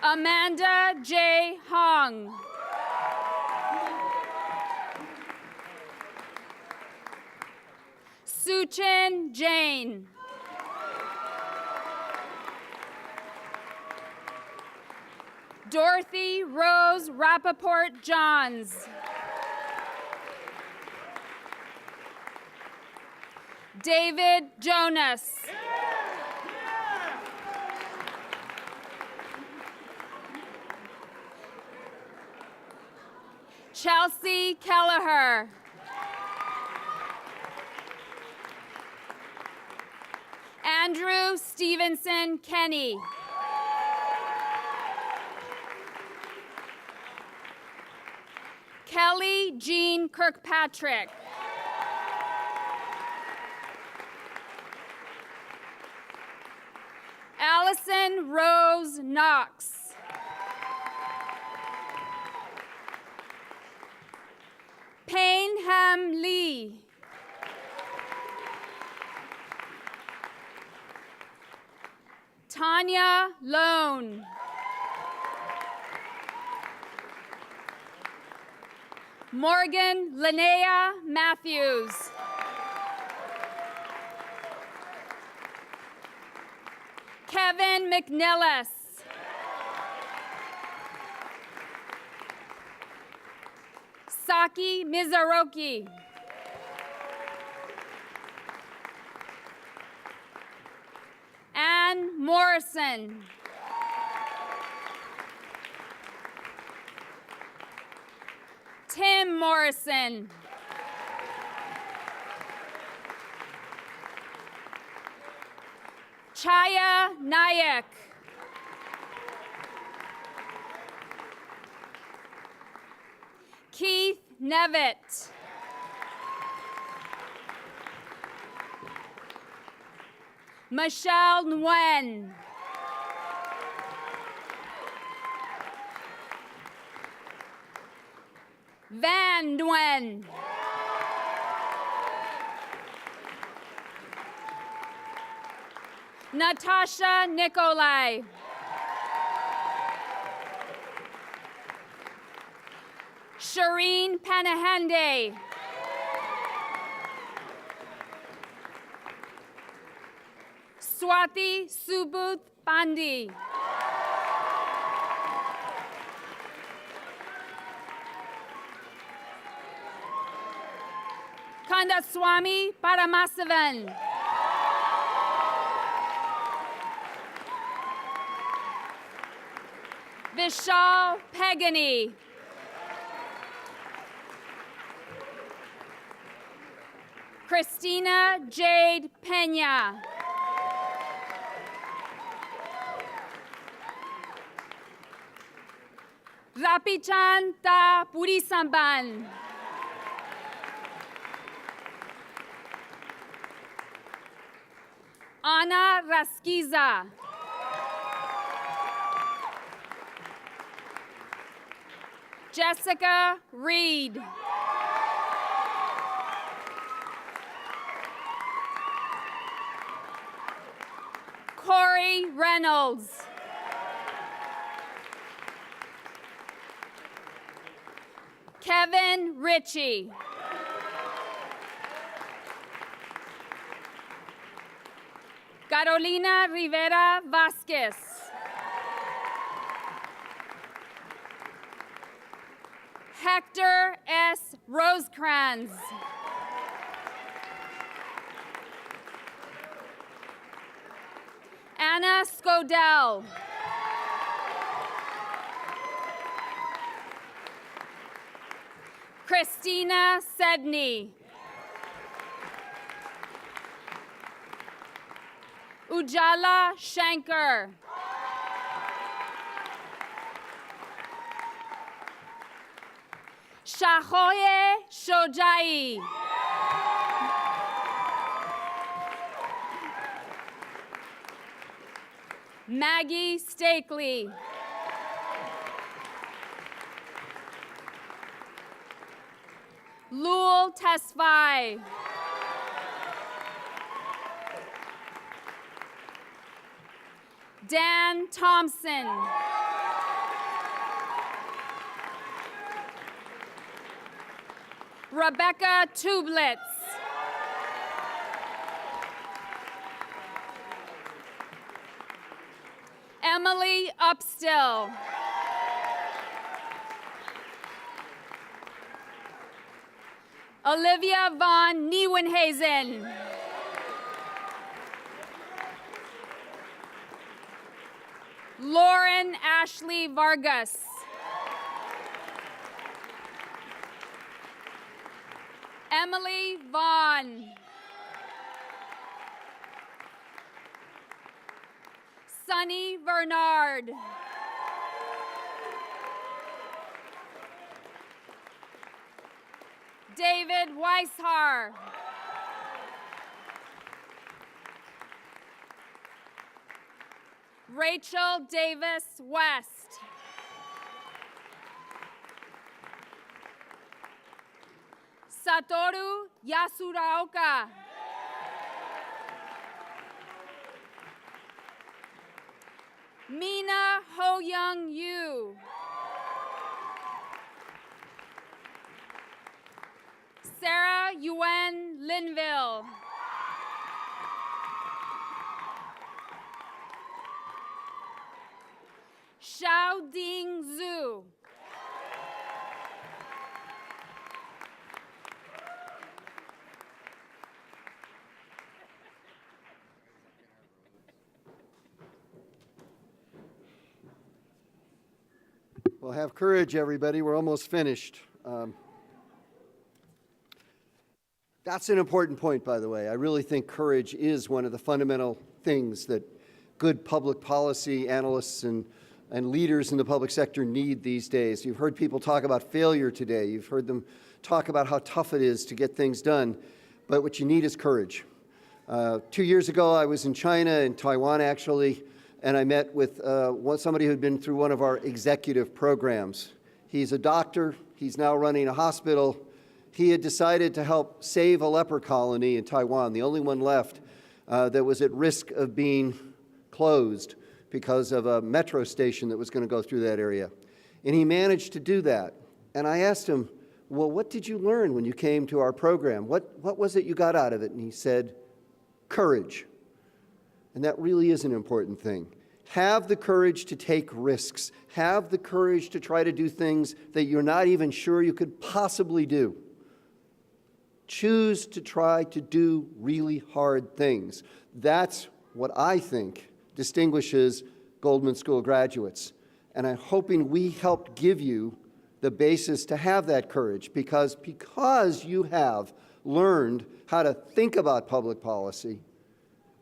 Amanda J. Hong. Suchin Jain. Dorothy Rose Rappaport Johns. David Jonas. Chelsea Kelleher. Andrew Stevenson Kenny. Kelly Jean Kirkpatrick. Allison Rose Knox. Paynham Lee. Tanya Lone. Morgan Linnea Matthews. Kevin McNillis. Saki Mizuroki. Ann Morrison. Tim Morrison. Chaya Nayak. Keith Nevitt. Michelle Nguyen. Van Nguyen. Natasha Nikolai. Shireen Panahande. Swati Subuth Bandi. Kandaswamy Paramasavan. Vishal Pegani. Christina Jade Pena. Rapichan Ta Purisamban. Ana Raskiza. Jessica Reed. Corey Reynolds. Kevin Ritchie. Carolina Rivera Vasquez. Hector S. Rosecrans. Anna Scodell. Christina Sedney. Ujala Shankar. Shahoye Shojai. Maggie Stakely. Lul Tesfai. Dan Thompson. Rebecca Tublitz. Emily Upstill. Olivia Von Nieuwenhuizen. Lauren Ashley Vargas. Emily Vaughn. Sunny Bernard. David Weishar. Rachel Davis West. Satoru Yasuraoka. Mina Ho-Young Yu. Sarah Yuen Linville. Xiao Ding Zhu. Well, have courage, everybody. We're almost finished. That's an important point, by the way. I really think courage is one of the fundamental things that good public policy analysts and leaders in the public sector need these days. You've heard people talk about failure today. You've heard them talk about how tough it is to get things done. But what you need is courage. 2 years ago, I was in China, in Taiwan, actually, and I met with somebody who had been through one of our executive programs. He's a doctor. He's now running a hospital. He had decided to help save a leper colony in Taiwan, the only one left that was at risk of being closed because of a metro station that was going to go through that area. And he managed to do that. And I asked him, well, what did you learn when you came to our program? What was it you got out of it? And he said, courage. And that really is an important thing. Have the courage to take risks. Have the courage to try to do things that you're not even sure you could possibly do. Choose to try to do really hard things. That's what I think distinguishes Goldman School graduates. And I'm hoping we helped give you the basis to have that courage, because you have learned how to think about public policy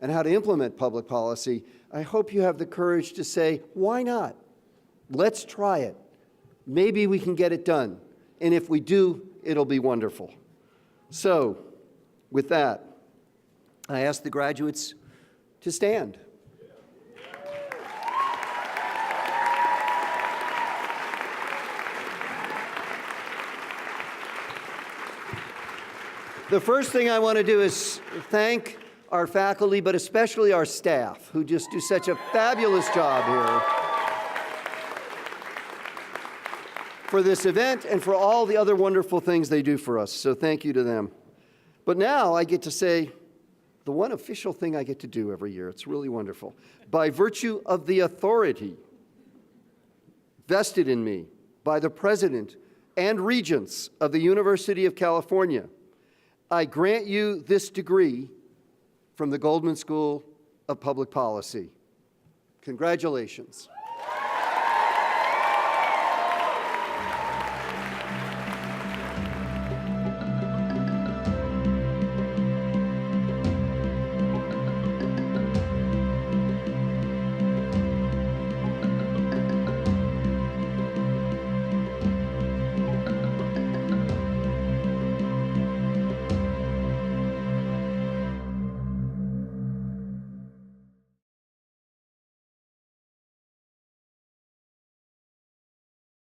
and how to implement public policy, I hope you have the courage to say, why not? Let's try it. Maybe we can get it done. And if we do, it'll be wonderful. So, with that, I ask the graduates to stand. The first thing I want to do is thank our faculty, but especially our staff, who just do such a fabulous job here for this event and for all the other wonderful things they do for us. So thank you to them. But now I get to say the one official thing I get to do every year. It's really wonderful. By virtue of the authority vested in me by the President and Regents of the University of California, I grant you this degree from the Goldman School of Public Policy. Congratulations.